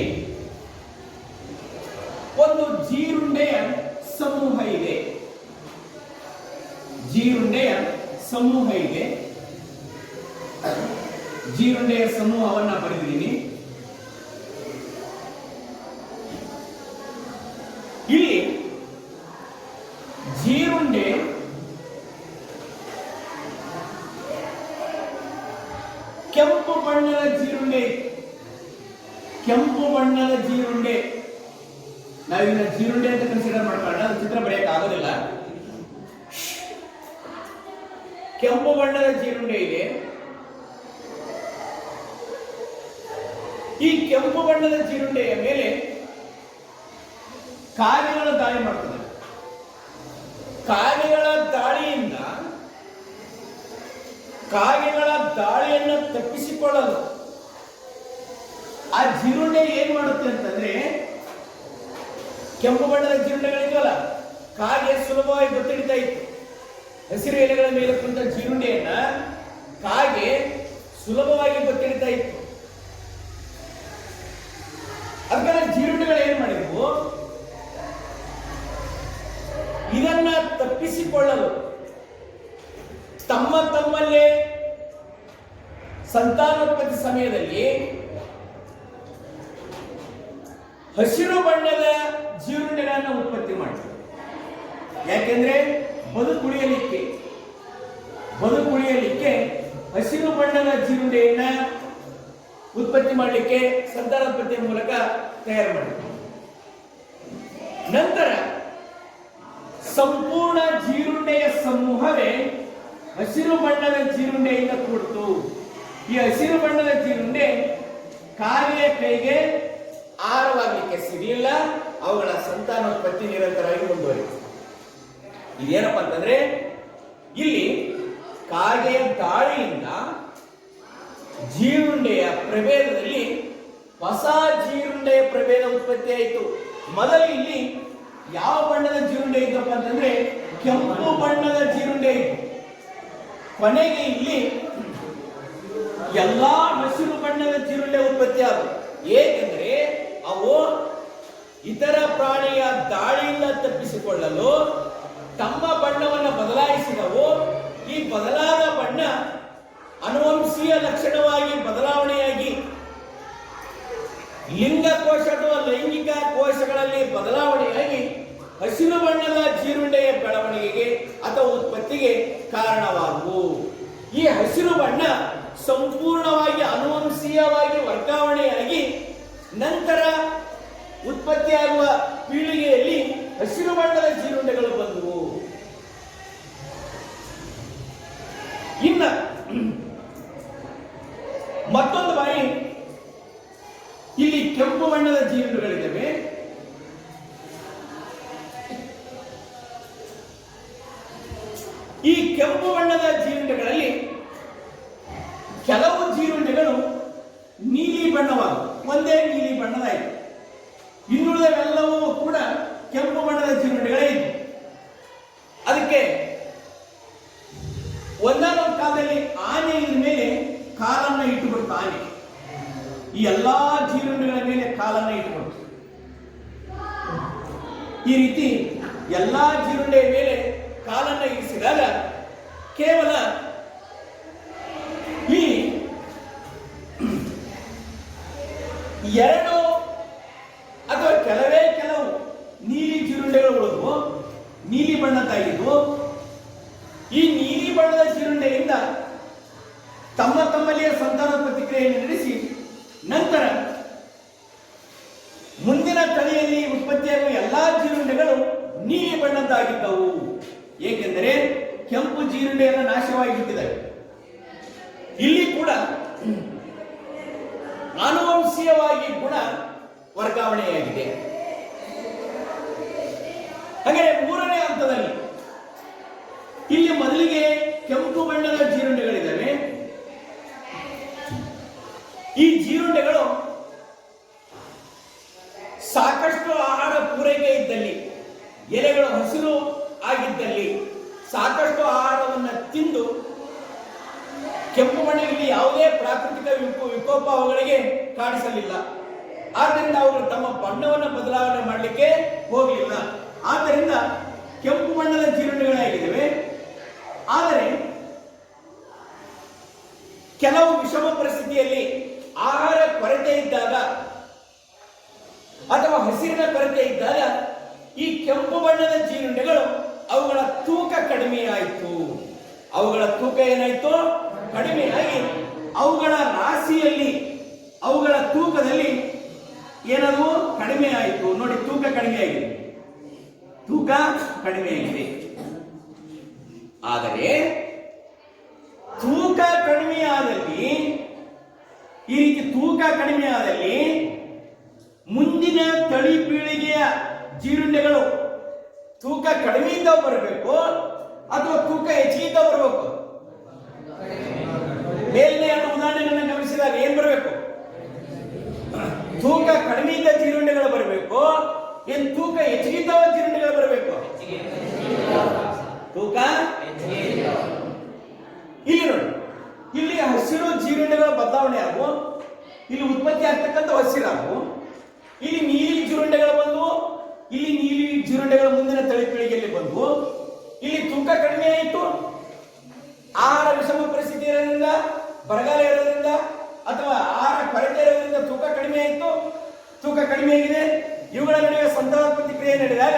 ಒಂದು ಜೀರುಂಡೆಯ ಸಮೂಹ ಇದೆ. ಜೀರುಂಡೆಯ ಸಮೂಹ ಇದೆ. ಜೀರುಂಡೆಯ ಸಮೂಹವನ್ನ ಬರೆದಿದ್ದೀನಿ. ಇಲ್ಲಿ ಜೀರುಂಡೆ ಕೆಂಪು ಬಣ್ಣದ ಜೀರುಂಡೆ. ಕೆಂಪು ಬಣ್ಣದ ಜೀರುಂಡೆ ನಾವಿನ್ನ ಜೀರುಂಡೆ ಅಂತ ಕನ್ಸಿಡರ್ ಮಾಡ್ಕೊಳ್ಳೋಣ. ಅದು ಚಿತ್ರ ಬರೆಯಕ್ಕೆ ಆಗೋದಿಲ್ಲ. ಕೆಂಪು ಬಣ್ಣದ ಜೀರುಂಡೆ ಇದೆ. ಈ ಕೆಂಪು ಬಣ್ಣದ ಜೀರುಂಡೆಯ ಮೇಲೆ ಕಾಗೆಗಳ ದಾಳಿ ಮಾಡ್ತದೆ. ಕಾಗೆಗಳ ದಾಳಿಯಿಂದ ಕಾಗೆಗಳ ದಾಳಿಯನ್ನು ತಪ್ಪಿಸಿಕೊಳ್ಳಲು ಆ ಜೀರುಂಡೆ ಏನ್ ಮಾಡುತ್ತೆ ಅಂತಂದ್ರೆ ಕೆಂಪು ಬಣ್ಣದ ಜೀರುಂಡೆಗಳಿದ್ವಲ್ಲ, ಕಾಗೆ ಸುಲಭವಾಗಿ ಗೊತ್ತಿಡ್ತಾ ಇತ್ತು. ಹಸಿರು ಎಲೆಗಳ ಮೇಲೆ ಕುಂತ ಜೀರುಂಡೆಯನ್ನ ಕಾಗೆ ಸುಲಭವಾಗಿ ಗೊತ್ತಿಡ್ತಾ ಇತ್ತು. ಅದಕ್ಕೆ ಜೀರುಂಡೆಗಳು ಏನ್ ಮಾಡಿದ್ವು, ಇದನ್ನ ತಪ್ಪಿಸಿಕೊಳ್ಳಲು ತಮ್ಮಲ್ಲೇ ಸಂತಾನೋತ್ಪತ್ತಿ ಸಮಯದಲ್ಲಿ ಹಸಿರು ಬಣ್ಣದ ಜೀರುಂಡೆಗಳನ್ನು ಉತ್ಪತ್ತಿ ಮಾಡ್ತಾರೆ. ಯಾಕೆಂದ್ರೆ ಬದುಕುಳಿಯಲಿಕ್ಕೆ ಹಸಿರು ಬಣ್ಣದ ಜೀರುಂಡೆಯನ್ನ ಉತ್ಪತ್ತಿ ಮಾಡಲಿಕ್ಕೆ ಸಂತಾನೋತ್ಪತ್ತಿಯ ಮೂಲಕ ತಯಾರು ಮಾಡಿದ್ರು. ನಂತರ ಸಂಪೂರ್ಣ ಜೀರುಂಡೆಯ ಸಮೂಹವೇ ಹಸಿರು ಬಣ್ಣದ ಜೀರುಂಡೆಯಿಂದ ಕೂಡಿತು. ಈ ಹಸಿರು ಬಣ್ಣದ ಜೀರುಂಡೆ ಕಾಗೆಯ ಕೈಗೆ ಆಹಾರವಾಗಲಿಕ್ಕೆ ಸಿಗಲಿಲ್ಲ. ಅವುಗಳ ಸಂತಾನೋತ್ಪತ್ತಿ ನಿರಂತರವಾಗಿ ಮುಂದುವರಿತು. ಇದೇನಪ್ಪ ಅಂತಂದ್ರೆ, ಇಲ್ಲಿ ಕಾಗೆಯ ದಾಳಿಯಿಂದ ಜೀರುಂಡೆಯ ಪ್ರಭೇದದಲ್ಲಿ ಹೊಸ ಜೀರುಂಡೆಯ ಪ್ರಭೇದ ಉತ್ಪತ್ತಿ ಆಯಿತು. ಮೊದಲು ಇಲ್ಲಿ ಯಾವ ಬಣ್ಣದ ಜೀರುಂಡೆ ಇದ್ದಪ್ಪ ಅಂತಂದ್ರೆ ಕೆಂಪು ಬಣ್ಣದ ಜೀರುಂಡೆ ಇತ್ತು. ಕೊನೆಗೆ ಇಲ್ಲಿ ಎಲ್ಲಾ ಹಸಿರು ಬಣ್ಣದ ಜೀರುಂಡೆ ಉತ್ಪತ್ತಿ ಆದವು. ಏಕೆಂದ್ರೆ ಅವು ಇತರ ಪ್ರಾಣಿಯ ದಾಳಿಯಿಂದ ತಪ್ಪಿಸಿಕೊಳ್ಳಲು ತಮ್ಮ ಬಣ್ಣವನ್ನು ಬದಲಾಯಿಸಿದವು. ಈ ಬದಲಾದ ಬಣ್ಣ ಅನುವಂಶೀಯ ಲಕ್ಷಣವಾಗಿ ಬದಲಾವಣೆಯಾಗಿ ಲಿಂಗಕೋಶ ಅಥವಾ ಲೈಂಗಿಕ ಕೋಶಗಳಲ್ಲಿ ಬದಲಾವಣೆಯಾಗಿ ಹಸಿರು ಬಣ್ಣದ ಜೀರುಂಡೆಯ ಬೆಳವಣಿಗೆಗೆ ಅಥವಾ ಉತ್ಪತ್ತಿಗೆ ಕಾರಣವಾದವು. ಈ ಹಸಿರು ಬಣ್ಣ ಸಂಪೂರ್ಣವಾಗಿ ಅನುವಂಶೀಯವಾಗಿ ವರ್ಗಾವಣೆಯಾಗಿ ನಂತರ ಉತ್ಪತ್ತಿಯಾಗುವ ಪೀಳಿಗೆಯಲ್ಲಿ ಹಸಿರು ಬಣ್ಣದ ಜೀರುಂಡೆಗಳು ಬಂದವು. ಇನ್ನ ಮತ್ತೊಂದು ಬಾರಿ ಇಲ್ಲಿ ಕೆಂಪು ಬಣ್ಣದ ಜೀರುಂಡೆಗಳಿದ್ದಾವೆ. ಈ ಕೆಂಪು ಬಣ್ಣದ ಜೀರುಂಡೆಗಳಲ್ಲಿ ಕೆಲವು ಜೀರುಂಡೆಗಳು ನೀಲಿ ಬಣ್ಣವಾದವು, ಒಂದೇ ನೀಲಿ ಬಣ್ಣದಾಯಿತು. ಇನ್ನುಳಿದವೆಲ್ಲವೂ ಕೂಡ ಕೆಂಪು ಬಣ್ಣದ ಜೀರುಂಡೆಗಳೇ ಇತ್ತು. ಅದಕ್ಕೆ ಒಂದಾನೊಂದು ಕಾಲದಲ್ಲಿ ಆನೆ ಇದ್ರ ಮೇಲೆ ಕಾಲನ್ನ ಇಟ್ಟುಬಿಡ್ತು. ಆನೆ ಈ ಎಲ್ಲಾ ಜೀರುಂಡೆಗಳ ಮೇಲೆ ಕಾಲನ್ನ ಇಟ್ಟುಬಿಡ್ತು. ಈ ರೀತಿ ಎಲ್ಲಾ ಜೀರುಂಡೆಯ ಮೇಲೆ ಕಾಲನ್ನ ಇರಿಸಿದಾಗ ಕೇವಲ ಈ ಎರಡು ಅಥವಾ ಕೆಲವು ನೀಲಿ ಜೀರುಂಡೆಗಳು ಉಳಿದವು, ನೀಲಿ ಬಣ್ಣದ್ದಾಗಿದ್ವು. ಈ ನೀಲಿ ಬಣ್ಣದ ಜೀರುಂಡೆಯಿಂದ ತಮ್ಮಲ್ಲಿಯೇ ಸಂತಾನೋತ್ಪತ್ತಿ ಕ್ರಿಯೆಯನ್ನು ನಡೆಸಿ ನಂತರ ಮುಂದಿನ ತಳಿಯಲ್ಲಿ ಉತ್ಪತ್ತಿಯಾಗುವ ಎಲ್ಲಾ ಜೀರುಂಡೆಗಳು ನೀಲಿ ಬಣ್ಣದ್ದಾಗಿದ್ದವು. ಏಕೆಂದರೆ ಕೆಂಪು ಜೀರುಂಡೆಯನ್ನು ನಾಶವಾಗಿ ಬಿಟ್ಟಿದ್ದಾರೆ. ಇಲ್ಲಿ ಕೂಡ ಆನುವಂಶೀಯವಾಗಿ ಗುಣ ವರ್ಗಾವಣೆಯಾಗಿದೆ. ಹಾಗೆ ಮೂರನೇ ಹಂತದಲ್ಲಿ ಇಲ್ಲಿ ಮೊದಲಿಗೆ ಕೆಂಪು ಬಣ್ಣದ ಜೀರುಂಡೆಗಳಿದ್ದಾವೆ. ಈ ಜೀರುಂಡೆಗಳು ಸಾಕಷ್ಟು ಆಹಾರ ಪೂರೈಕೆ ಇದ್ದಲ್ಲಿ, ಎಲೆಗಳು ಹಸಿರು ಆಗಿದ್ದಲ್ಲಿ ಸಾಕಷ್ಟು ಆಹಾರವನ್ನು ತಿಂದು ಕೆಂಪು ಬಣ್ಣದಲ್ಲಿ ಯಾವುದೇ ಪ್ರಾಕೃತಿಕ ವಿಕೋಪ ಅವುಗಳಿಗೆ ಕಾಣಿಸಲಿಲ್ಲ. ಆದ್ದರಿಂದ ಅವುಗಳು ತಮ್ಮ ಬಣ್ಣವನ್ನು ಬದಲಾವಣೆ ಮಾಡಲಿಕ್ಕೆ ಹೋಗಲಿಲ್ಲ. ಆದ್ದರಿಂದ ಕೆಂಪು ಬಣ್ಣದ ಜೀರುಂಡೆಗಳಾಗಿದ್ದಾವೆ. ಆದರೆ ಕೆಲವು ವಿಷಮ ಪರಿಸ್ಥಿತಿಯಲ್ಲಿ ಆಹಾರ ಕೊರತೆ ಇದ್ದಾಗ ಅಥವಾ ಹಸಿರಿನ ಕೊರತೆ ಇದ್ದಾಗ ಈ ಕೆಂಪು ಬಣ್ಣದ ಜೀರುಂಡೆಗಳು ಅವುಗಳ ತೂಕ ಕಡಿಮೆಯಾಯಿತು. ಅವುಗಳ ತೂಕ ಏನಾಯಿತು? ಕಡಿಮೆಯಾಗಿ ಅವುಗಳ ರಾಶಿಯಲ್ಲಿ, ಅವುಗಳ ತೂಕದಲ್ಲಿ ಏನದು ಕಡಿಮೆ ಆಯಿತು. ನೋಡಿ, ತೂಕ ಕಡಿಮೆಯಾಗಿದೆ, ತೂಕ ಕಡಿಮೆಯಾಗಿದೆ. ಆದರೆ ತೂಕ ಕಡಿಮೆಯಾದಲ್ಲಿ, ಈ ರೀತಿ ತೂಕ ಕಡಿಮೆಯಾದಲ್ಲಿ ಮುಂದಿನ ತಳಿ ಪೀಳಿಗೆಯ ಜೀರುಂಡೆಗಳು ತೂಕ ಕಡಿಮೆಯಿಂದ ಬರಬೇಕು ಅಥವಾ ತೂಕ ಹೆಚ್ಚಿಗಿಂದ ಬರಬೇಕು? ಮೇಲಿನ ಉದಾಹರಣೆಗಳನ್ನು ಗಮನಿಸಿದಾಗ ಏನ್ ಬರಬೇಕು? ತೂಕ ಕಡಿಮೆಯಿಂದ ಜೀರುಂಡೆಗಳು ಬರಬೇಕು ಏನ್ ತೂಕ ಹೆಚ್ಚಿಗಿದ್ದಾವ ಜೀರುಂಡೆಗಳು ಬರಬೇಕು? ತೂಕ ಇಲ್ಲಿ ನೋಡಿ, ಇಲ್ಲಿ ಹಸಿರು ಜೀರುಂಡೆಗಳ ಬದಲಾವಣೆ ಆಗು, ಇಲ್ಲಿ ಉತ್ಪತ್ತಿ ಆಗ್ತಕ್ಕಂಥ ಹಸಿರಾಗು, ಇಲ್ಲಿ ನೀಲಿ ಜೀರುಂಡೆಗಳು ಬಂದವು, ಇಲ್ಲಿ ನೀಲಿ ಜೀರುಂಡೆಗಳ ಮುಂದಿನ ತಳಿ ಪೀಳಿಗೆಯಲ್ಲಿ ಬಂದವು. ಇಲ್ಲಿ ತೂಕ ಕಡಿಮೆ ಆಯಿತು, ಆಹಾರ ವಿಷಮ ಪರಿಸ್ಥಿತಿ ಇರೋದ್ರಿಂದ, ಬರಗಾಲ ಇರೋದ್ರಿಂದ ಅಥವಾ ಆಹಾರ ಕೊರತೆ ಇರೋದ್ರಿಂದ ತೂಕ ಕಡಿಮೆ ಆಯಿತು. ತೂಕ ಕಡಿಮೆ ಆಗಿದೆ, ಇವುಗಳ ನಡುವೆ ಸಂತಾನೋತ್ಪತ್ತಿ ಕ್ರಿಯೆ ನಡೆದಾಗ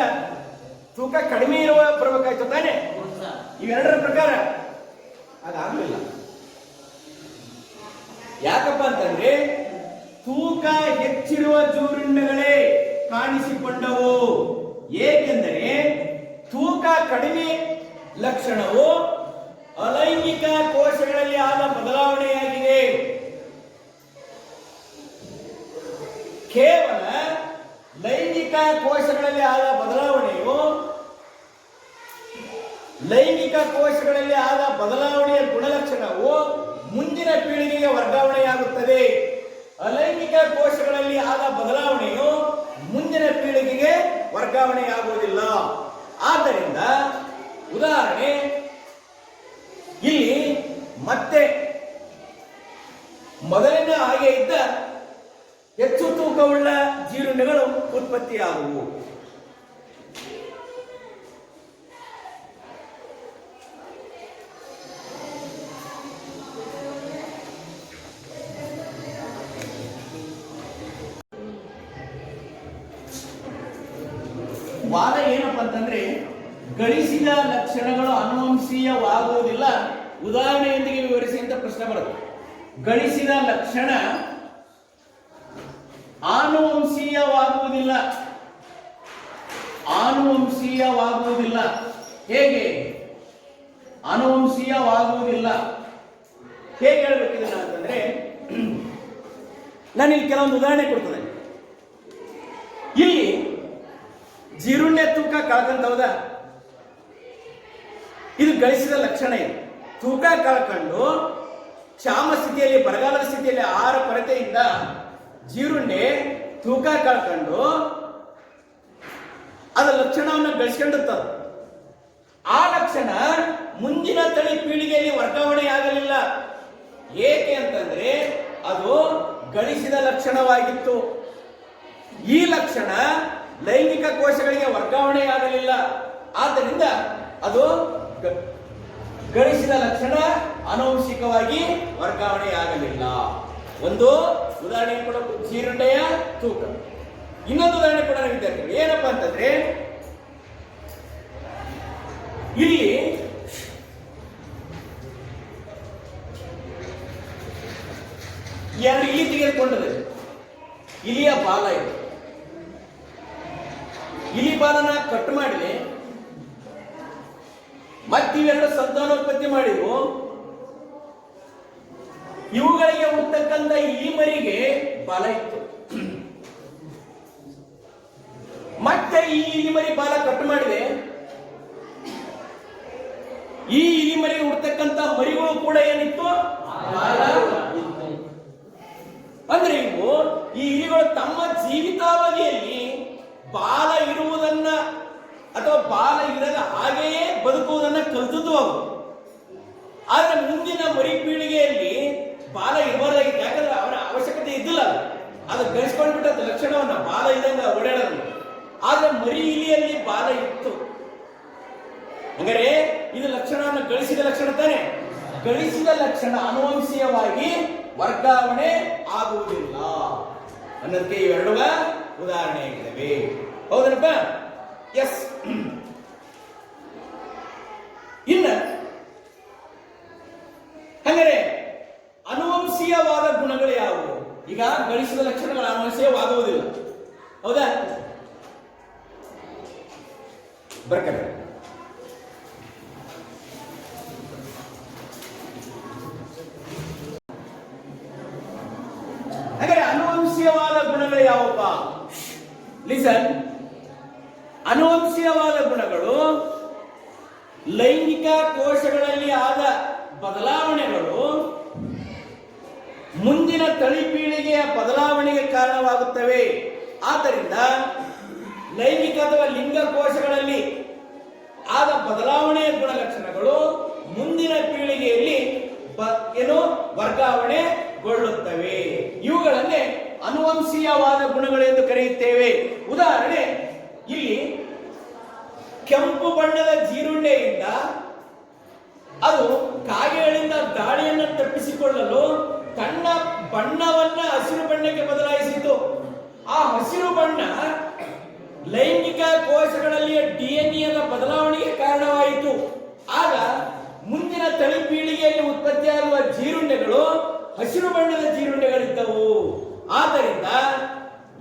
ತೂಕ ಕಡಿಮೆ ಇರುವ ಬರಬೇಕಾಯ್ತು ತಾನೆ? ಇವೆರಡರ ಪ್ರಕಾರ ಅದಾಗಲಿಲ್ಲ. ಯಾಕಪ್ಪ ಅಂತಂದ್ರೆ ತೂಕ ಹೆಚ್ಚಿರುವ ಜೀರುಂಡೆಗಳೇ ಕಾಣಿಸಿಕೊಂಡವು. ಏಕೆಂದರೆ ತೂಕ ಕಡಿಮೆ ಲಕ್ಷಣವು ಅಲೈಂಗಿಕ ಕೋಶಗಳಲ್ಲಿ ಆದ ಬದಲಾವಣೆಯಾಗಿದೆ. ಕೇವಲ ಲೈಂಗಿಕ ಕೋಶಗಳಲ್ಲಿ ಆದ ಬದಲಾವಣೆಯು ಲೈಂಗಿಕ ಕೋಶಗಳಲ್ಲಿ ಆದ ಬದಲಾವಣೆಯ ಗುಣಲಕ್ಷಣವು ಮುಂದಿನ ಪೀಳಿಗೆಗೆ ವರ್ಗಾವಣೆಯಾಗುತ್ತದೆ. ಅಲೈಂಗಿಕ ಕೋಶಗಳಲ್ಲಿ ಆದ ಬದಲಾವಣೆಯು ಮುಂದಿನ ಪೀಳಿಗೆಗೆ ವರ್ಗಾವಣೆಯಾಗುವುದಿಲ್ಲ. ಆದ್ದರಿಂದ ಉದಾಹರಣೆ, ಇಲ್ಲಿ ಮತ್ತೆ ಮೊದಲಿನ ಹಾಗೆ ಇದ್ದ ಹೆಚ್ಚು ತೂಕವುಳ್ಳ ಜೀರುಂಡೆಗಳು ಉತ್ಪತ್ತಿಯಾಗುವು. ವಾದ ಏನಪ್ಪ ಅಂತಂದ್ರೆ ಗಳಿಸಿದ ಲಕ್ಷಣಗಳು ಆನುವಂಶೀಯವಾಗುವುದಿಲ್ಲ. ಉದಾಹರಣೆಯೊಂದಿಗೆ ವಿವರಿಸಿ ಅಂತ ಪ್ರಶ್ನೆ ಬರುತ್ತೆ. ಗಳಿಸಿದ ಲಕ್ಷಣ ಆನುವಂಶೀಯವಾಗುವುದಿಲ್ಲ. ಆನುವಂಶೀಯವಾಗುವುದಿಲ್ಲ ಹೇಗೆ? ಆನುವಂಶೀಯವಾಗುವುದಿಲ್ಲ ಹೇಗೆ ಹೇಳ್ಬೇಕಿದೆ ಅಂತಂದ್ರೆ, ನಾನು ಇಲ್ಲಿ ಕೆಲವೊಂದು ಉದಾಹರಣೆ ಕೊಡ್ತೇನೆ. ಇಲ್ಲಿ ಜೀರುಂಡೆ ತೂಕ ಕಳ್ಕೊಂತ ಹೌದಾ? ಇದು ಗಳಿಸಿದ ಲಕ್ಷಣ. ಇದು ತೂಕ ಕಳ್ಕೊಂಡು ಕ್ಷಾಮ ಸ್ಥಿತಿಯಲ್ಲಿ, ಬರಗಾಲದ ಸ್ಥಿತಿಯಲ್ಲಿ, ಆಹಾರ ಕೊರತೆಯಿಂದ ಜೀರುಂಡೆ ತೂಕ ಕಳ್ಕೊಂಡು ಅದರ ಲಕ್ಷಣವನ್ನು ಗಳಿಸ್ಕೊಂಡಿರ್ತದ. ಆ ಲಕ್ಷಣ ಮುಂದಿನ ತಳಿ ಪೀಳಿಗೆಯಲ್ಲಿ ವರ್ಗಾವಣೆ ಆಗಲಿಲ್ಲ. ಏಕೆ ಅಂತಂದ್ರೆ ಅದು ಗಳಿಸಿದ ಲಕ್ಷಣವಾಗಿತ್ತು. ಈ ಲಕ್ಷಣ ಲೈಂಗಿಕ ಕೋಶಗಳಿಗೆ ವರ್ಗಾವಣೆ ಆಗಲಿಲ್ಲ. ಆದ್ದರಿಂದ ಅದು ಗಳಿಸಿದ ಲಕ್ಷಣ ಆನುವಂಶಿಕವಾಗಿ ವರ್ಗಾವಣೆ ಆಗಲಿಲ್ಲ. ಒಂದು ಉದಾಹರಣೆ ಕೂಡ ಜೀರುಂಡೆಯ ತೂಕ. ಇನ್ನೊಂದು ಉದಾಹರಣೆ ಕೂಡ ವಿದ್ಯಾರ್ಥಿಗಳು ಏನಪ್ಪಾ ಅಂತಂದ್ರೆ, ಇಲ್ಲಿ ಎರಡು ಇಲಿ ತೆಗೆದುಕೊಂಡದೆ. ಇಲಿಯ ಬಾಲ ಇದೆ. ಇಲಿ ಬಾಲನ ಕಟ್ ಮಾಡಿದೆ, ಮತ್ತಿವೆರಡು ಸಂತಾನೋತ್ಪತ್ತಿ ಮಾಡಿವು. ಇವುಗಳಿಗೆ ಹುಟ್ಟತಕ್ಕಂಥ ಇಲಿ ಮರಿಗೆ ಬಾಲ ಇತ್ತು. ಮತ್ತೆ ಈ ಇಲಿ ಮರಿ ಬಾಲ ಕಟ್ ಮಾಡಿದೆ. ಈ ಇಲಿ ಮರಿಗೆ ಹುಟ್ಟತಕ್ಕಂಥ ಮರಿಗಳು ಕೂಡ ಏನಿತ್ತು? ಬಾಲ ಇತ್ತು. ಅಂದ್ರೆ ಇವು ಈ ಇಲಿಗಳು ತಮ್ಮ ಜೀವಿತಾವಧಿಯಲ್ಲಿ ಬಾಲ ಇರುವುದನ್ನ ಅಥವಾ ಬಾಲ ಇರದ ಹಾಗೆಯೇ ಬದುಕುವುದನ್ನ ಕಲಿತದ್ದು ಅವು. ಆದ್ರೆ ಮುಂದಿನ ಮರಿ ಪೀಳಿಗೆಯಲ್ಲಿ ಬಾಲ ಇರಬಾರ್ದಾಗಿತ್ತು. ಯಾಕಂದ್ರೆ ಅವರ ಅವಶ್ಯಕತೆ ಇದ್ದಿಲ್ಲ. ಅದು ಗಳಿಸ್ಕೊಂಡ್ಬಿಟ್ಟದ ಲಕ್ಷಣವನ್ನ, ಬಾಲ ಇದ್ದಂಗ ಓಡಾಡೋದು. ಆದ್ರೆ ಮರಿ ಇಲಿಯಲ್ಲಿ ಬಾಲ ಇತ್ತು. ಅಂದರೆ ಇದು ಲಕ್ಷಣವನ್ನು ಗಳಿಸಿದ ಲಕ್ಷಣ ತಾನೆ. ಗಳಿಸಿದ ಲಕ್ಷಣ ಆನುವಂಶೀಯವಾಗಿ ವರ್ಗಾವಣೆ ಆಗುವುದಿಲ್ಲ ಅನ್ನೋದಕ್ಕೆ ಇವೆರಡು ಉದಾಹರಣೆಯಾಗಿದ್ದಾವೆ. ಹೌದನಪ್ಪ? ಎಸ್. ಇನ್ನ ಹಾಗಾದ್ರೆ ಅನುವಂಶೀಯವಾದ ಗುಣಗಳು ಯಾವುವು? ಈಗ ಗಳಿಸಿದ ಲಕ್ಷಣಗಳು ಅನುವಂಶೀಯವಾಗುವುದಿಲ್ಲ. ಹೌದಾ? ಬರ್ಕಡೆ ಹಾಗಾದ್ರೆ ಅನುವಂಶೀಯವಾದ ಗುಣಗಳು ಯಾವಪ್ಪ? ಲಿಸನ್. ಅನುವಂಶೀಯವಾದ ಗುಣಗಳು ಲೈಂಗಿಕ ಕೋಶಗಳಲ್ಲಿ ಆದ ಬದಲಾವಣೆಗಳು ಮುಂದಿನ ತಳಿ ಪೀಳಿಗೆಯ ಬದಲಾವಣೆಗೆ ಕಾರಣವಾಗುತ್ತವೆ. ಆದ್ದರಿಂದ ಲೈಂಗಿಕ ಅಥವಾ ಲಿಂಗ ಕೋಶಗಳಲ್ಲಿ ಆದ ಬದಲಾವಣೆಯ ಗುಣಲಕ್ಷಣಗಳು ಮುಂದಿನ ಪೀಳಿಗೆಯಲ್ಲಿ ಏನು ವರ್ಗಾವಣೆಗೊಳ್ಳುತ್ತವೆ. ಇವುಗಳನ್ನೇ ಅನುವಂಶೀಯವಾದ ಗುಣಗಳು ಎಂದು ಕರೆಯುತ್ತೇವೆ. ಉದಾಹರಣೆ, ಇಲ್ಲಿ ಕೆಂಪು ಬಣ್ಣದ ಜೀರುಂಡೆಯಿಂದ ಅದು ಕಾಗೆಗಳಿಂದ ದಾಳಿಯನ್ನು ತಪ್ಪಿಸಿಕೊಳ್ಳಲು ತನ್ನ ಬಣ್ಣವನ್ನ ಹಸಿರು ಬಣ್ಣಕ್ಕೆ ಬದಲಾಯಿಸಿತು. ಆ ಹಸಿರು ಬಣ್ಣ ಲೈಂಗಿಕ ಕೋಶಗಳಲ್ಲಿಯ ಡಿಎನ್ಎ ಬದಲಾವಣೆಗೆ ಕಾರಣವಾಯಿತು. ಆಗ ಮುಂದಿನ ತಳಿ ಪೀಳಿಗೆಯಲ್ಲಿ ಉತ್ಪತ್ತಿಯಾಗುವ ಜೀರುಂಡೆಗಳು ಹಸಿರು ಬಣ್ಣದ ಜೀರುಂಡೆಗಳಿದ್ದವು. ಆದ್ದರಿಂದ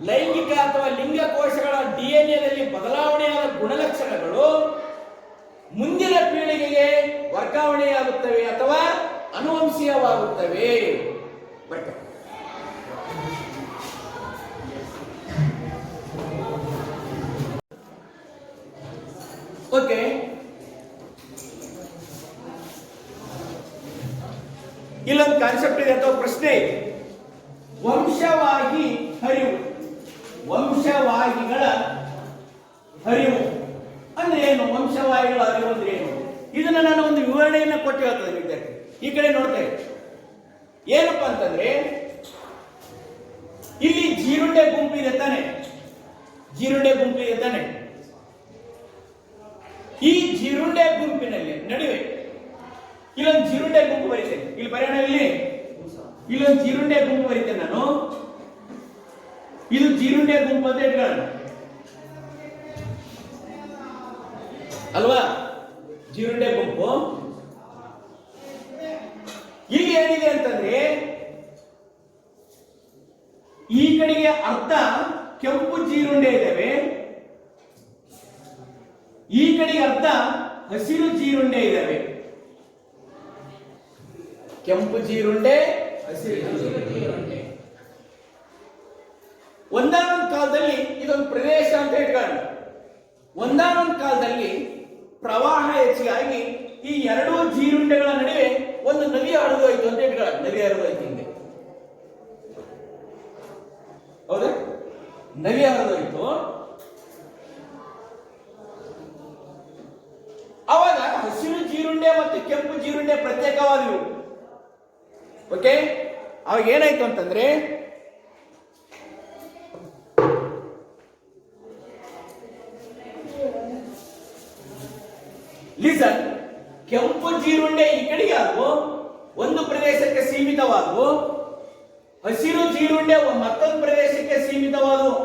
ಲೈಂಗಿಕ ಅಥವಾ ಲಿಂಗ ಕೋಶಗಳ ಡಿಎನ್ಎದಲ್ಲಿ ಬದಲಾವಣೆಯಾದ ಗುಣಲಕ್ಷಣಗಳು ಮುಂದಿನ ಪೀಳಿಗೆಗೆ ವರ್ಗಾವಣೆಯಾಗುತ್ತವೆ ಅಥವಾ ಅನುವಂಶೀಯವಾಗುತ್ತವೆ. ಬಟ್ ಓಕೆ, ಇಲ್ಲೊಂದು ಕಾನ್ಸೆಪ್ಟ್ ಇದೆ ಅಥವಾ ಪ್ರಶ್ನೆ ಇದೆ. ವಂಶವಾಹಿ ಹರಿವು, ವಂಶವಾಹಿಗಳ ಹರಿವು ಅಂದ್ರೆ ಏನು? ವಂಶವಾಹಿಗಳ ಹರಿವು ಅಂದ್ರೆ ಏನು? ಇದನ್ನ ನಾನು ಒಂದು ವಿವರಣೆಯನ್ನ ಕೊಟ್ಟು ಹೇಳ್ತದೆ ವಿದ್ಯಾರ್ಥಿ. ಈ ಕಡೆ ನೋಡ್ತಾ ಇದ್ದೆ. ಏನಪ್ಪಾ ಅಂತಂದ್ರೆ, ಇಲ್ಲಿ ಜೀರುಂಡೆ ಗುಂಪು ಇದೆ ತಾನೆ, ಜೀರುಂಡೆ ಗುಂಪು ಇದೆ ತಾನೆ. ಈ ಜೀರುಂಡೆ ಗುಂಪಿನಲ್ಲಿ ನಡುವೆ ಇಲ್ಲೊಂದು ಜೀರುಂಡೆ ಗುಂಪು ಬರೀತೇನೆ. ಇಲ್ಲಿ ಬರೆಯೋಣ, ಇಲ್ಲೊಂದು ಜೀರುಂಡೆ ಗುಂಪು ಬರೀತೇನೆ ನಾನು. ಇದು ಜೀರುಂಡೆ ಗುಂಪು ಅಂತ ಇಟ್ಕೊಳ್ಳೋಣ ಅಲ್ವಾ? ಜೀರುಂಡೆ ಗುಂಪು. ಇಲ್ಲಿ ಏನಿದೆ ಅಂತಂದ್ರೆ, ಈ ಕಡೆಗೆ ಅರ್ಧ ಕೆಂಪು ಜೀರುಂಡೆ ಇದ್ದಾವೆ, ಈ ಕಡೆಗೆ ಅರ್ಧ ಹಸಿರು ಜೀರುಂಡೆ ಇದ್ದಾವೆ. ಕೆಂಪು ಜೀರುಂಡೆ, ಹಸಿರು ಜೀರುಂಡೆ. ಒಂದಾನೊಂದು ಕಾಲದಲ್ಲಿ ಇದೊಂದು ಪ್ರದೇಶ ಅಂತ ಇಟ್ಕೊಳ್ಳೋಣ. ಒಂದಾನೊಂದು ಕಾಲದಲ್ಲಿ ಪ್ರವಾಹ ಹೆಚ್ಚಿಗಾಗಿ ಈ ಎರಡೂ ಜೀರುಂಡೆಗಳ ನಡುವೆ ಒಂದು ನದಿ ಹರಿದೋಯ್ತು ಅಂತ ಇಟ್ಕೊಳ್ಳೋಣ. ನದಿ ಹರಿದೋಯ್ತು ಹಿಂಗೆ, ಹೌದಾ? ನದಿ ಹರಿದೋಯ್ತು. ಅವಾಗ ಹಸಿರು ಜೀರುಂಡೆ ಮತ್ತು ಕೆಂಪು ಜೀರುಂಡೆ ಪ್ರತ್ಯೇಕವಾದವು. ಓಕೆ, ಅವಾಗ ಏನಾಯ್ತು ಅಂತಂದ್ರೆ, ಲಿಸನ್, ಕೆಂಪು ಜೀರುಂಡೆ ಈ ಕಡೆಗೆ ಆದವು, ಒಂದು ಪ್ರದೇಶಕ್ಕೆ ಸೀಮಿತವಾದವು. ಹಸಿರು ಜೀರುಂಡೆ ಮತ್ತೊಂದು ಪ್ರದೇಶಕ್ಕೆ ಸೀಮಿತವಾದವು.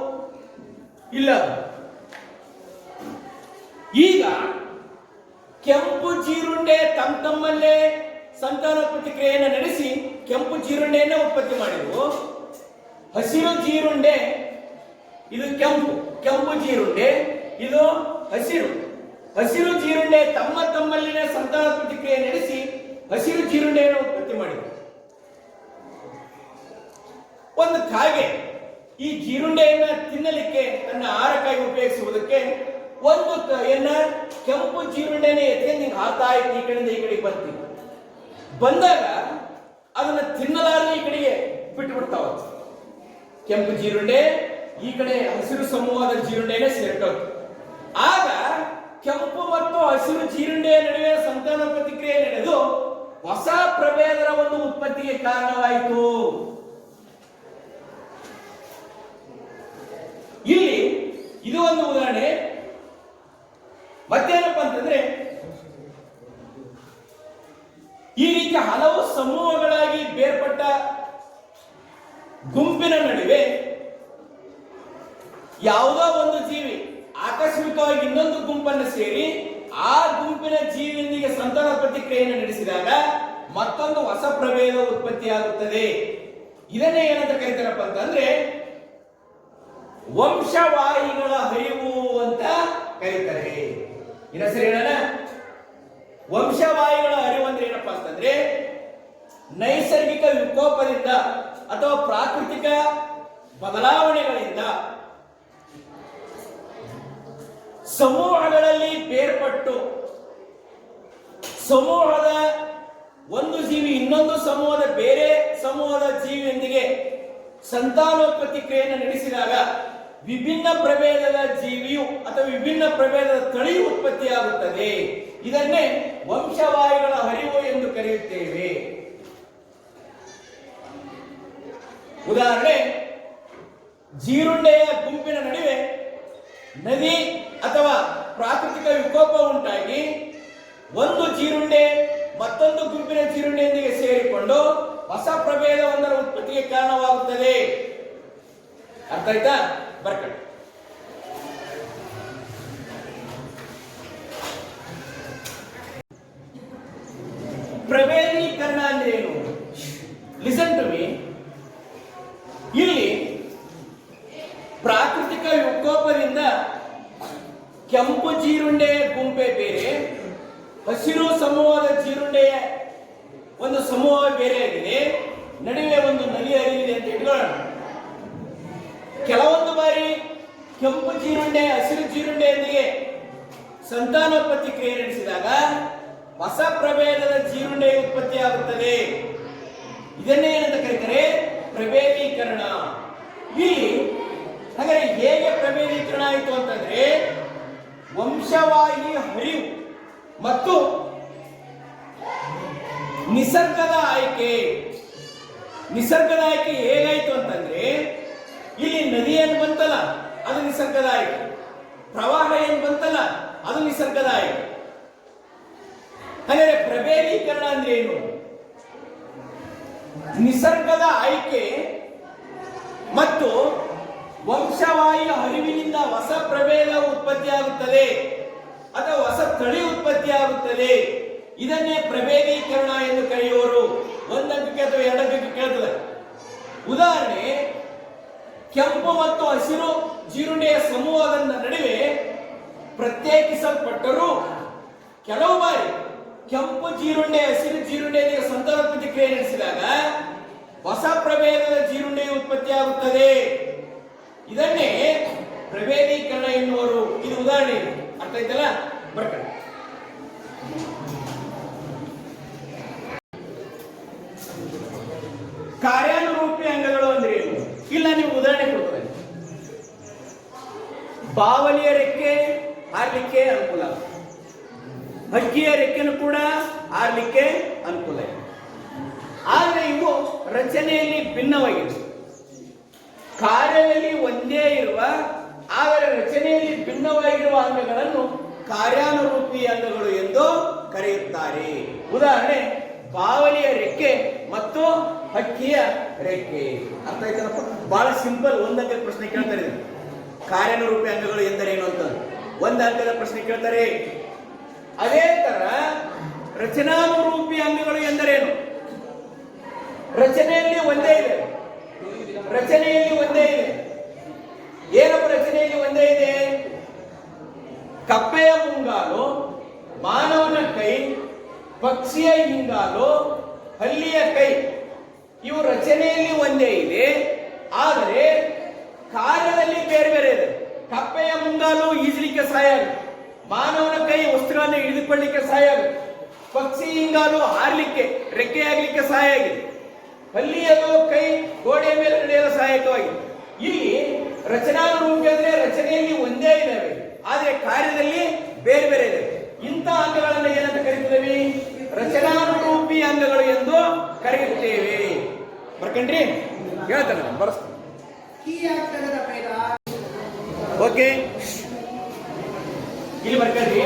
ಇಲ್ಲ, ಈಗ ಕೆಂಪು ಜೀರುಂಡೆ ತಮ್ಮಲ್ಲೇ ಸಂತಾನೋತ್ಪತ್ತಿ ಕ್ರಿಯೆಯನ್ನು ನಡೆಸಿ ಕೆಂಪು ಜೀರುಂಡೆಯನ್ನ ಉತ್ಪತ್ತಿ ಮಾಡಿದವು. ಹಸಿರು ಜೀರುಂಡೆ, ಇದು ಕೆಂಪು ಜೀರುಂಡೆ, ಇದು ಹಸಿರು ಜೀರುಂಡೆ ತಮ್ಮಲ್ಲಿನ ಸಂತಾನೋತ್ಪತ್ತಿ ಕ್ರಿಯೆ ನಡೆಸಿ ಹಸಿರು ಜೀರುಂಡೆಯನ್ನು ಉತ್ಪತ್ತಿ ಮಾಡಿದವು. ಒಂದು ಕಾಗೆ ಈ ಜೀರುಂಡೆಯನ್ನ ತಿನ್ನಲಿಕ್ಕೆ ತನ್ನ ಆಹಾರಕ್ಕಾಗಿ ಉಪಯೋಗಿಸುವುದಕ್ಕೆ ಒಂದು ಕೆಂಪು ಜೀರುಂಡೆನೇ ಎತ್ಕೊಂಡು ಹಿಂಗೆ ಹಾಕ್ತಾ ಇತ್ತು. ಈ ಕಡೆಯಿಂದ ಈ ಕಡೆಗೆ ಬಂದಾಗ ಅದನ್ನ ತಿನ್ನಲಾರದೆ ಈ ಕಡೆಗೆ ಬಿಟ್ಟು ಬಿಡ್ತಾವ. ಕೆಂಪು ಜೀರುಂಡೆ ಈ ಕಡೆ ಹಸಿರು ಸಮೂಹದ ಜೀರುಂಡೆನೇ ಸೇರ್ಕೊಳ್ತು. ಆಗ ಕೆಂಪು ಮತ್ತು ಹಸಿರು ಜೀರುಂಡೆಯ ನಡುವೆ ಸಂತಾನ ಪ್ರತಿಕ್ರಿಯೆ ನಡೆದು ಹೊಸ ಪ್ರಭೇದದ ಒಂದು ಉತ್ಪತ್ತಿಗೆ ಕಾರಣವಾಯಿತು. ಇಲ್ಲಿ ಇದು ಒಂದು ಉದಾಹರಣೆ. ಮತ್ತೇನಪ್ಪ ಅಂತಂದ್ರೆ, ಈ ರೀತಿ ಹಲವು ಸಮೂಹಗಳಾಗಿ ಬೇರ್ಪಟ್ಟ ಗುಂಪಿನ ನಡುವೆ ಯಾವುದೋ ಒಂದು ಜೀವಿ ಆಕಸ್ಮಿಕವಾಗಿ ಇನ್ನೊಂದು ಗುಂಪನ್ನು ಸೇರಿ ಆ ಗುಂಪಿನ ಜೀವಿಯೊಂದಿಗೆ ಸಂತಾನ ಪ್ರತಿಕ್ರಿಯೆಯನ್ನು ನಡೆಸಿದಾಗ ಮತ್ತೊಂದು ಹೊಸ ಪ್ರಭೇದ ಉತ್ಪತ್ತಿಯಾಗುತ್ತದೆ. ಇದನ್ನೇ ಏನಂತ ಕರೀತಾರಪ್ಪ ಅಂತಂದ್ರೆ ವಂಶವಾಹಿಗಳ ಹರಿವು ಅಂತ ಕರೀತಾರೆ. ಇನ್ನ ಸರಿ ಹೇಳೋಣ. ವಂಶವಾಹಿಗಳ ಹರಿವು ಅಂದ್ರೆ ಏನಪ್ಪಾ ಅಂತಂದ್ರೆ, ನೈಸರ್ಗಿಕ ವಿಕೋಪದಿಂದ ಅಥವಾ ಪ್ರಾಕೃತಿಕ ಬದಲಾವಣೆಗಳಿಂದ ಸಮೂಹಗಳಲ್ಲಿ ಬೇರ್ಪಟ್ಟು ಸಮೂಹದ ಒಂದು ಜೀವಿ ಇನ್ನೊಂದು ಸಮೂಹದ ಬೇರೆ ಸಮೂಹದ ಜೀವಿಯೊಂದಿಗೆ ಸಂತಾನೋತ್ಪತ್ತಿ ಕ್ರಿಯೆಯನ್ನು ನಡೆಸಿದಾಗ ವಿಭಿನ್ನ ಪ್ರಭೇದದ ಜೀವಿಯು ಅಥವಾ ವಿಭಿನ್ನ ಪ್ರಭೇದದ ತಳಿಯು ಉತ್ಪತ್ತಿಯಾಗುತ್ತದೆ. ಇದನ್ನೇ ವಂಶವಾಹಿಗಳ ಹರಿವು ಎಂದು ಕರೆಯುತ್ತೇವೆ. ಉದಾಹರಣೆ, ಜೀರುಂಡೆಯ ಗುಂಪಿನ ನಡುವೆ ನದಿ ಅಥವಾ ಪ್ರಾಕೃತಿಕ ವಿಕೋಪ ಉಂಟಾಗಿ ಒಂದು ಜೀರುಂಡೆ ಮತ್ತೊಂದು ಗುಂಪಿನ ಜೀರುಂಡೆಯೊಂದಿಗೆ ಸೇರಿಕೊಂಡು ಹೊಸ ಪ್ರಭೇದವೊಂದರ ಉತ್ಪತ್ತಿಗೆ ಕಾರಣವಾಗುತ್ತದೆ. ಅರ್ಥ ಆಯ್ತಾ? ಬರ್ಕಳಿ. ಪ್ರಭೇದೀಕರಣ ಅಂದ್ರೆ ಏನು? Listen to me. ಇಲ್ಲಿ ಪ್ರಾಕೃತಿಕ ವಿಕೋಪದಿಂದ ಕೆಂಪು ಜೀರುಂಡೆಯ ಗುಂಪೆ ಬೇರೆ, ಹಸಿರು ಸಮೂಹದ ಜೀರುಂಡೆಯ ಒಂದು ಸಮೂಹ ಬೇರೆಯಾಗಿದೆ, ನಡುವೆ ಒಂದು ನದಿ ಹರಿವಿದೆ ಅಂತ ಇಟ್ಕೊಳ್ಳೋಣ. ಕೆಲವೊಂದು ಬಾರಿ ಕೆಂಪು ಜೀರುಂಡೆ ಹಸಿರು ಜೀರುಂಡೆಯೊಂದಿಗೆ ಸಂತಾನೋತ್ಪತ್ತಿ ಕ್ರಿಯೆ ನಡೆಸಿದಾಗ ಹೊಸ ಪ್ರಭೇದದ ಜೀರುಂಡೆ ಉತ್ಪತ್ತಿಯಾಗುತ್ತದೆ. ಇದನ್ನೇ ಏನಂತ ಕರೀತಾರೆ? ಪ್ರಭೇದೀಕರಣ. ಇಲ್ಲಿ ಹಾಗಾದ್ರೆ ಹೇಗೆ ಪ್ರಭೇದೀಕರಣ ಆಯಿತು ಅಂತಂದ್ರೆ, ವಂಶವಾಹಿ ಹರಿವು ಮತ್ತು ನಿಸರ್ಗದ ಆಯ್ಕೆ. ನಿಸರ್ಗದ ಆಯ್ಕೆ ಹೇಗಾಯ್ತು ಅಂತಂದ್ರೆ, ಇಲ್ಲಿ ನದಿ ಏನು ಬಂತಲ್ಲ ಅದು ನಿಸರ್ಗದ ಆಯ್ಕೆ, ಪ್ರವಾಹ ಏನು ಬಂತಲ್ಲ ಅದು ನಿಸರ್ಗದ ಆಯ್ಕೆ. ಹಾಗಾದ್ರೆ ಪ್ರಭೇದೀಕರಣ ಅಂದ್ರೆ ಏನು? ನಿಸರ್ಗದ ಆಯ್ಕೆ ಮತ್ತು ವಂಶವಾಹಿ ಹರಿವಿನಿಂದ ಹೊಸ ಪ್ರಭೇದ ಉತ್ಪತ್ತಿಯಾಗುತ್ತದೆ ಅಥವಾ ಹೊಸ ತಳಿ ಉತ್ಪತ್ತಿಯಾಗುತ್ತದೆ. ಇದನ್ನೇ ಪ್ರಭೇದೀಕರಣ ಎಂದು ಕರೆಯುವರು. ಒಂದಂಕಕ್ಕೆ ಅಥವಾ ಎರಡಂಕಕ್ಕೆ ಕೇಳ್ತದೆ. ಉದಾಹರಣೆ, ಕೆಂಪು ಮತ್ತು ಹಸಿರು ಜೀರುಂಡೆಯ ಸಮೂಹದ ನಡುವೆ ಪ್ರತ್ಯೇಕಿಸಲ್ಪಟ್ಟರೂ ಕೆಲವು ಬಾರಿ ಕೆಂಪು ಜೀರುಂಡೆ ಹಸಿರು ಜೀರುಂಡೆಯೊಂದಿಗೆ ಸಂತಾನೋತ್ಪತ್ತಿ ಕ್ರಿಯೆ ನಡೆಸಿದಾಗ ಹೊಸ ಪ್ರಭೇದದ ಜೀರುಂಡೆಯು ಉತ್ಪತ್ತಿಯಾಗುತ್ತದೆ. ಇದನ್ನೇ ಪ್ರಭೇದೀಕರಣ ಎನ್ನುವರು. ಇದು ಉದಾಹರಣೆ. ಅರ್ಥ ಆಯ್ತಲ್ಲ? ಬರ್ಕಳಿ. ಕಾರ್ಯಾನುರೂಪಿ ಅಂಗಗಳು ಅಂದ್ರೆ ಏನು? ಇಲ್ಲ, ನೀವು ಉದಾಹರಣೆ ಕೊಡ್ತಾರೆ. ಬಾವಲಿಯ ರೆಕ್ಕೆ ಹಾರ್ಲಿಕ್ಕೆ ಅನುಕೂಲ, ಹಕ್ಕಿಯ ರೆಕ್ಕೆನೂ ಕೂಡ ಹಾರ್ಲಿಕ್ಕೆ ಅನುಕೂಲ ಇದೆ. ಆದರೆ ಇವು ರಚನೆಯಲ್ಲಿ ಭಿನ್ನವಾಗಿದೆ. ಕಾರ್ಯದಲ್ಲಿ ಒಂದೇ ಇರುವ ಆದರೆ ರಚನೆಯಲ್ಲಿ ಭಿನ್ನವಾಗಿರುವ ಅಂಗಗಳನ್ನು ಕಾರ್ಯಾನುರೂಪಿ ಅಂಗಗಳು ಎಂದು ಕರೆಯುತ್ತಾರೆ. ಉದಾಹರಣೆ, ಬಾವಲಿಯ ರೆಕ್ಕೆ ಮತ್ತು ಹಕ್ಕಿಯ ರೆಕ್ಕೆ. ಅರ್ಥ ಆಯ್ತಲ್ಲಪ್ಪ? ಬಹಳ ಸಿಂಪಲ್. ಒಂದಂಕದ ಪ್ರಶ್ನೆ ಕೇಳ್ತಾರೆ. ಕಾರ್ಯಾನುರೂಪಿ ಅಂಗಗಳು ಎಂದರೇನು ಅಂತ ಒಂದು ಅಂಕದ ಪ್ರಶ್ನೆ ಕೇಳ್ತಾರೆ. ಅದೇ ತರ ರಚನಾನುರೂಪಿ ಅಂಗಗಳು ಎಂದರೇನು? ರಚನೆಯಲ್ಲಿ ಒಂದೇ ಇದೆ. ರಚನೆಯಲ್ಲಿ ಒಂದೇ ಇದೆ. ಏನಪ್ಪ ರಚನೆಯಲ್ಲಿ ಒಂದೇ ಇದೆ? ಕಪ್ಪೆಯ ಮುಂಗಾಲು, ಮಾನವನ ಕೈ, ಪಕ್ಷಿಯ ಹಿಂಗಾಲು, ಹಲ್ಲಿಯ ಕೈ, ಇವು ರಚನೆಯಲ್ಲಿ ಒಂದೇ ಇದೆ. ಆದರೆ ಕಾರ್ಯದಲ್ಲಿ ಬೇರೆ ಬೇರೆ ಇದೆ. ಕಪ್ಪೆಯ ಮುಂಗಾಲು ಈಜಲಿಕ್ಕೆ ಸಹಾಯ ಆಗುತ್ತೆ, ಮಾನವನ ಕೈ ವಸ್ತುಗಳನ್ನು ಹಿಡಿದುಕೊಳ್ಳಲಿಕ್ಕೆ ಸಹಾಯ ಆಗುತ್ತೆ, ಪಕ್ಷಿ ಹಿಂಗಾಲು ಹಾರ್ಲಿಕ್ಕೆ ರೆಕ್ಕೆ ಆಗ್ಲಿಕ್ಕೆ ಸಹಾಯ ಆಗಿದೆ, ಹಲ್ಲಿಯದು ಕೈ ಗೋಡೆಯ ಮೇಲೆ ನಡೆಯಲು ಸಹಾಯಕವಾಗಿದೆ. ಇಲ್ಲಿ ರಚನಾನುರೂಪಿ ಅಂದ್ರೆ ರಚನೆಯಲ್ಲಿ ಒಂದೇ ಇದ್ದಾವೆ ಆದರೆ ಕಾರ್ಯದಲ್ಲಿ ಬೇರೆ ಬೇರೆ ಇದೆ. ಇಂಥ ಅಂಗಗಳನ್ನು ಏನಂತ ಕರೀತೀವಿ? ರಚನಾನುರೂಪಿ ಅಂಗಗಳು ಎಂದು ಕರೆಯುತ್ತೇವೆ. ಬರ್ಕಂಡ್ರಿ? ಹೇಳ್ತಾನೆ, ಬರ್ಸ್ತೀನಿ. ಓಕೆ, ಇಲ್ಲಿ ಬರ್ಕಂಡ್ರಿ.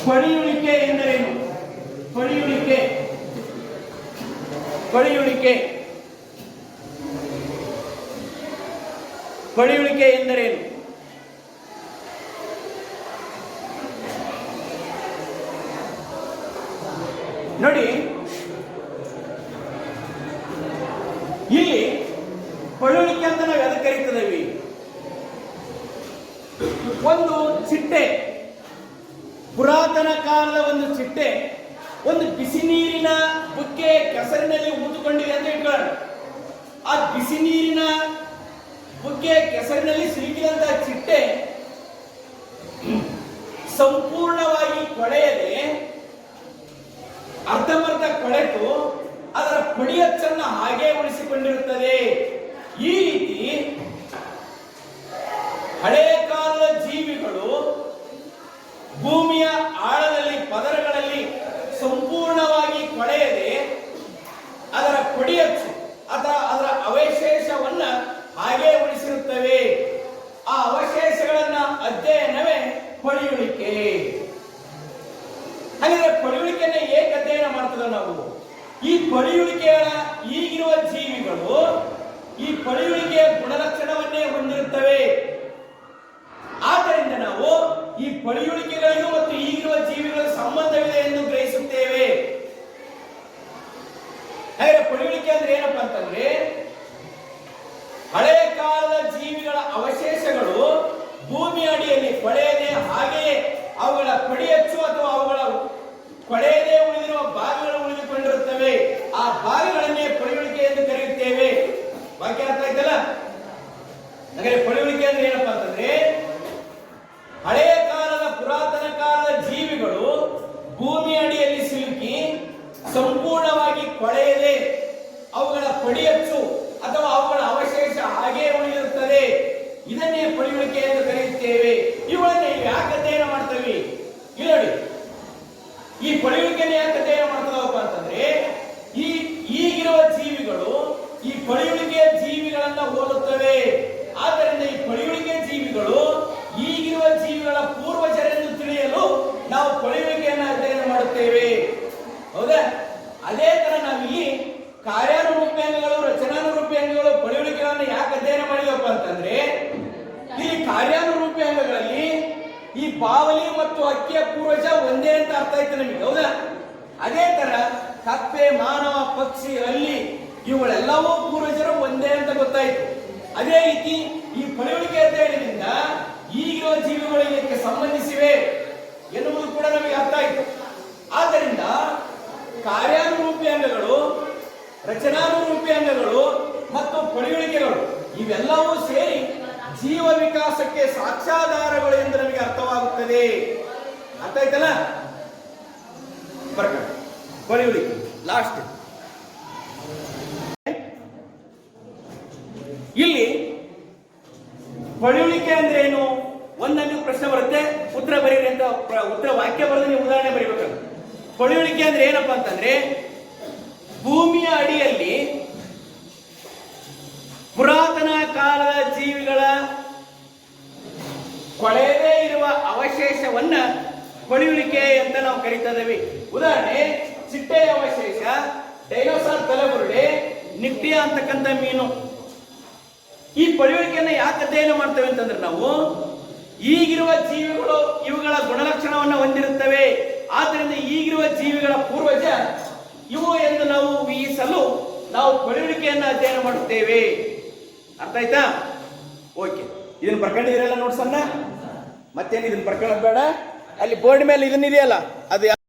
ಪಡೆಯುಳಿಕೆ ಎಂದರೇನು? ಪಡೆಯುಳಿಕೆ ಪಡೆಯುಳಿಕೆ ಪಡೆಯುಳಿಕೆ ಎಂದರೇನು? ನೋಡಿ, ಇಲ್ಲಿ ಪಳುವಳಿಕೆ ಅಂತ ನಾವು ಎದಕ್ಕೆ ಕರೀತಿದ್ದೀವಿ? ಒಂದು ಚಿಟ್ಟೆ, ಪುರಾತನ ಕಾಲದ ಒಂದು ಚಿಟ್ಟೆ ಒಂದು ಬಿಸಿ ನೀರಿನ ಬುಗ್ಗೆ ಕೆಸರಿನಲ್ಲಿ ಊದಿಕೊಂಡಿದೆ ಅಂತ ಇಟ್ಕೊಳ್ಳೋಣ. ಆ ಬಿಸಿ ನೀರಿನ ಬುಗ್ಗೆ ಕೆಸರಿನಲ್ಲಿ ಸಿಲುಕಿದಂತಹ ಚಿಟ್ಟೆ ಸಂಪೂರ್ಣವಾಗಿ ಕೊಳೆಯದೆ ಅರ್ಧಮರ್ಧ ಕೊಳೆತು ಅದರ ಪಡಿಯಚ್ಚನ್ನ ಹಾಗೆ ಉಳಿಸಿಕೊಂಡಿರುತ್ತದೆ. ಈ ರೀತಿ ಹಳೆಯ ಕಾಲದ ಜೀವಿಗಳು ಭೂಮಿಯ ಆಳದಲ್ಲಿ ಪದರಗಳಲ್ಲಿ ಸಂಪೂರ್ಣವಾಗಿ ಕೊಳೆಯದೆ ಅದರ ಪಡಿಯಚ್ಚು ಅಥವಾ ಅದರ ಅವಶೇಷವನ್ನ ಹಾಗೆ ಉಳಿಸಿರುತ್ತವೆ. ಆ ಅವಶೇಷಗಳನ್ನ ಅಧ್ಯಯನವೇ ಪಳಿಯುಳಿಕೆ. ಹಾಗಾದ್ರೆ ಪಳಿಯುಳಿಕೆಯನ್ನ ಹೇಗೆ ಅಧ್ಯಯನ ಮಾಡ್ತದ ನಾವು? ಈ ಪಳಿಯುಳಿಕೆಯ ಈಗಿರುವ ಜೀವಿಗಳು ಈ ಪಳಿಯುಳಿಕೆಯ ಗುಣಲಕ್ಷಣವನ್ನೇ ಹೊಂದಿರುತ್ತವೆ. ಆದ್ದರಿಂದ ನಾವು ಈ ಪಳಿಯುಳಿಕೆಗಳಿಗೂ ಮತ್ತು ಈಗಿರುವ ಜೀವಿಗಳ ಸಂಬಂಧವಿದೆ ಎಂದು ಗ್ರಹಿಸುತ್ತೇವೆ. ಹಾಗೆ ಪಳಿಯುಳಿಕೆ ಅಂದ್ರೆ ಏನಪ್ಪಾ ಅಂತಂದ್ರೆ ಹಳೆಯ ಕಾಲದ ಜೀವಿಗಳ ಅವಶೇಷಗಳು ಭೂಮಿ ಅಡಿಯಲ್ಲಿ ಕೊಳೆಯದೆ ಹಾಗೆಯೇ ಅವುಗಳ ಪಡಿಯಚ್ಚು ಅಥವಾ ಅವುಗಳ ಕೊಳೆಯದೆ ಉಳಿದಿರುವ ಭಾಗಗಳು ಉಳಿದುಕೊಂಡಿರುತ್ತವೆ. ಆ ಭಾಗಗಳನ್ನೇ ಪಳಿಯುಳಿಕೆ ಎಂದು ಕರೆಯುತ್ತೇವೆ. ವಾಕ್ಯ ಅರ್ಥ ಆಯ್ತಲ್ಲ? ಹಾಗಾದ್ರೆ ಪಳಿಯುಳಿಕೆ ಅಂದ್ರೆ ಏನಪ್ಪಾ ಅಂತಂದ್ರೆ ಹಳೆಯ ಕಾಲದ ಪುರಾತನ ಕಾಲದ ಜೀವಿಗಳು ಭೂಮಿ ಅಡಿಯಲ್ಲಿ ಸಿಲುಕಿ ಸಂಪೂರ್ಣವಾಗಿ ಕೊಳೆಯದೆ ಅವುಗಳ ಪಡಿಯಚ್ಚು ಅಥವಾ ಅವುಗಳ ಅವಶೇಷ ಹಾಗೆ ಉಳಿದಿರುತ್ತದೆ. ಇದನ್ನೇ ಪಳಿಯುಳಿಕೆ ಎಂದು ಕರೆಯುತ್ತೇವೆ. ಇವುಗಳನ್ನೇ ಯಾಕೆ ಅಧ್ಯಯನ ಮಾಡ್ತೇವೆ? ಇಲ್ಲಿ ನೋಡಿ, ಈ ಪಳಿಯುಳಿಕೆಯನ್ನು ಯಾಕೆ ಅಧ್ಯಯನ ಮಾಡ್ತದಪ್ಪ ಅಂತಂದ್ರೆ ಈಗಿರುವ ಜೀವಿಗಳು ಈ ಪಳಿಯುಳಿಕೆಯ ಜೀವಿಗಳನ್ನ ಹೋಲುತ್ತವೆ. ಆದ್ದರಿಂದ ಈ ಪಳಿಯುಳಿಕೆ ಜೀವಿಗಳು ಈಗಿರುವ ಜೀವಿಗಳ ಪೂರ್ವಜರೆಂದು ತಿಳಿಯಲು ನಾವು ಪಳಿಯುಳಿಕೆಯನ್ನು ಅಧ್ಯಯನ ಮಾಡುತ್ತೇವೆ. ಹೌದಾ? ಅದೇ ತರ ನಾವಿಲ್ಲಿ ಕಾರ್ಯಾನುರೂಪಿ ಅಂಗಗಳು, ರಚನಾನುರೂಪಿ ಅಂಗಗಳು, ಪಳಿಯುಳಿಕೆಗಳನ್ನು ಯಾಕೆ ಅಧ್ಯಯನ ಮಾಡಿದಪ್ಪ ಅಂತಂದ್ರೆ ಈ ಕಾರ್ಯಾನುರೂಪಿ ಅಂಗಗಳಲ್ಲಿ ಈ ಬಾವಲಿ ಮತ್ತು ಅಕ್ಕಿಯ ಪೂರ್ವಜ ಒಂದೇ ಅಂತ ಅರ್ಥ ಆಯ್ತು ನಮಗೆ. ಹೌದಾ? ಅದೇ ತರ ಕಪ್ಪೆ, ಮಾನವ, ಪಕ್ಷಿ, ಹಲ್ಲಿ ಇವುಗಳೆಲ್ಲವೂ ಪೂರ್ವಜರು ಒಂದೇ ಅಂತ ಗೊತ್ತಾಯ್ತು. ಅದೇ ರೀತಿ ಈ ಪಳಿಯುಳಿಕೆ ಅಧ್ಯಯನದಿಂದ ಈಗಿರುವ ಜೀವಿಗಳು ಇದಕ್ಕೆ ಸಂಬಂಧಿಸಿವೆ ಎನ್ನುವುದು ಕೂಡ ನಮಗೆ ಅರ್ಥ ಆಯಿತು. ಆದ್ದರಿಂದ ಕಾರ್ಯಾನುರೂಪಿ ಅಂಗಗಳು, ರಚನಾನುರೂಪಿ ಅಂಗಗಳು ಮತ್ತು ಪಳಿಯುಳಿಕೆಗಳು ಇವೆಲ್ಲವೂ ಸೇರಿ ಜೀವ ವಿಕಾಸಕ್ಕೆ ಸಾಕ್ಷ್ಯಾಧಾರಗಳು ಎಂದು ನಮಗೆ ಅರ್ಥವಾಗುತ್ತದೆ. ಅರ್ಥ ಆಯ್ತಲ್ಲ? ಪ್ರಕರಣ ಪಳಿಯುಳಿಕೆ ಲಾಸ್ಟ್. ಇಲ್ಲಿ ಪಳಿಯುಳಿಕೆ ಅಂದ್ರೆ ಏನು? ಒಂದೊಂದು ಪ್ರಶ್ನೆ ಬರುತ್ತೆ, ಉತ್ತರ ಬರೀರಿ ಅಂತ ಉತ್ತರ ವಾಕ್ಯ ಬರೆದು ನೀವು ಉದಾಹರಣೆ ಬರೀಬೇಕು. ಪಳಿಯುಳಿಕೆ ಅಂದ್ರೆ ಏನಪ್ಪಾ ಅಂತಂದ್ರೆ ಭೂಮಿಯ ಅಡಿಯಲ್ಲಿ ಪುರಾತನ ಕಾಲದ ಜೀವಿಗಳ ಕೊಳೆಯದೇ ಇರುವ ಅವಶೇಷವನ್ನ ಪಳಿಯುಳಿಕೆ ಅಂತ ನಾವು ಕರೀತಾ ಇದ್ದೇವೆ. ಉದಾಹರಣೆ, ಚಿಟ್ಟೆಯ ಅವಶೇಷ, ಡೈನೋಸಾರ್ ತಲೆಬುರುಡೆ, ನಿಕ್ಟಿಯಾ ಅಂತಕ್ಕಂಥ ಮೀನು. ಈ ಪಳಿಯುಳಿಕೆಯನ್ನ ಯಾಕೆ ಅಧ್ಯಯನ ಮಾಡ್ತೇವೆ ಅಂತಂದ್ರೆ ನಾವು ಈಗಿರುವ ಜೀವಿಗಳು ಇವುಗಳ ಗುಣಲಕ್ಷಣವನ್ನು ಹೊಂದಿರುತ್ತವೆ. ಆದ್ದರಿಂದ ಈಗಿರುವ ಜೀವಿಗಳ ಪೂರ್ವಜ ಇವು ಎಂದು ನಾವು ಊಹಿಸಲು ನಾವು ಪಳಿಯುಳಿಕೆಯನ್ನು ಅಧ್ಯಯನ ಮಾಡುತ್ತೇವೆ. ಅರ್ಥ ಆಯ್ತಾ? ಓಕೆ, ಇದನ್ನ ಬರ್ಕೊಂಡಿದ್ದೀರಲ್ಲ ನೋಡ್ಸನ್ನ. ಮತ್ತೇನು ಇದನ್ನ ಬರ್ಕೊಳ್ಳೋದು ಬೇಡ. ಅಲ್ಲಿ ಬೋರ್ಡ್ ಮೇಲೆ ಇದನ್ನಿದೆಯಲ್ಲ ಅದು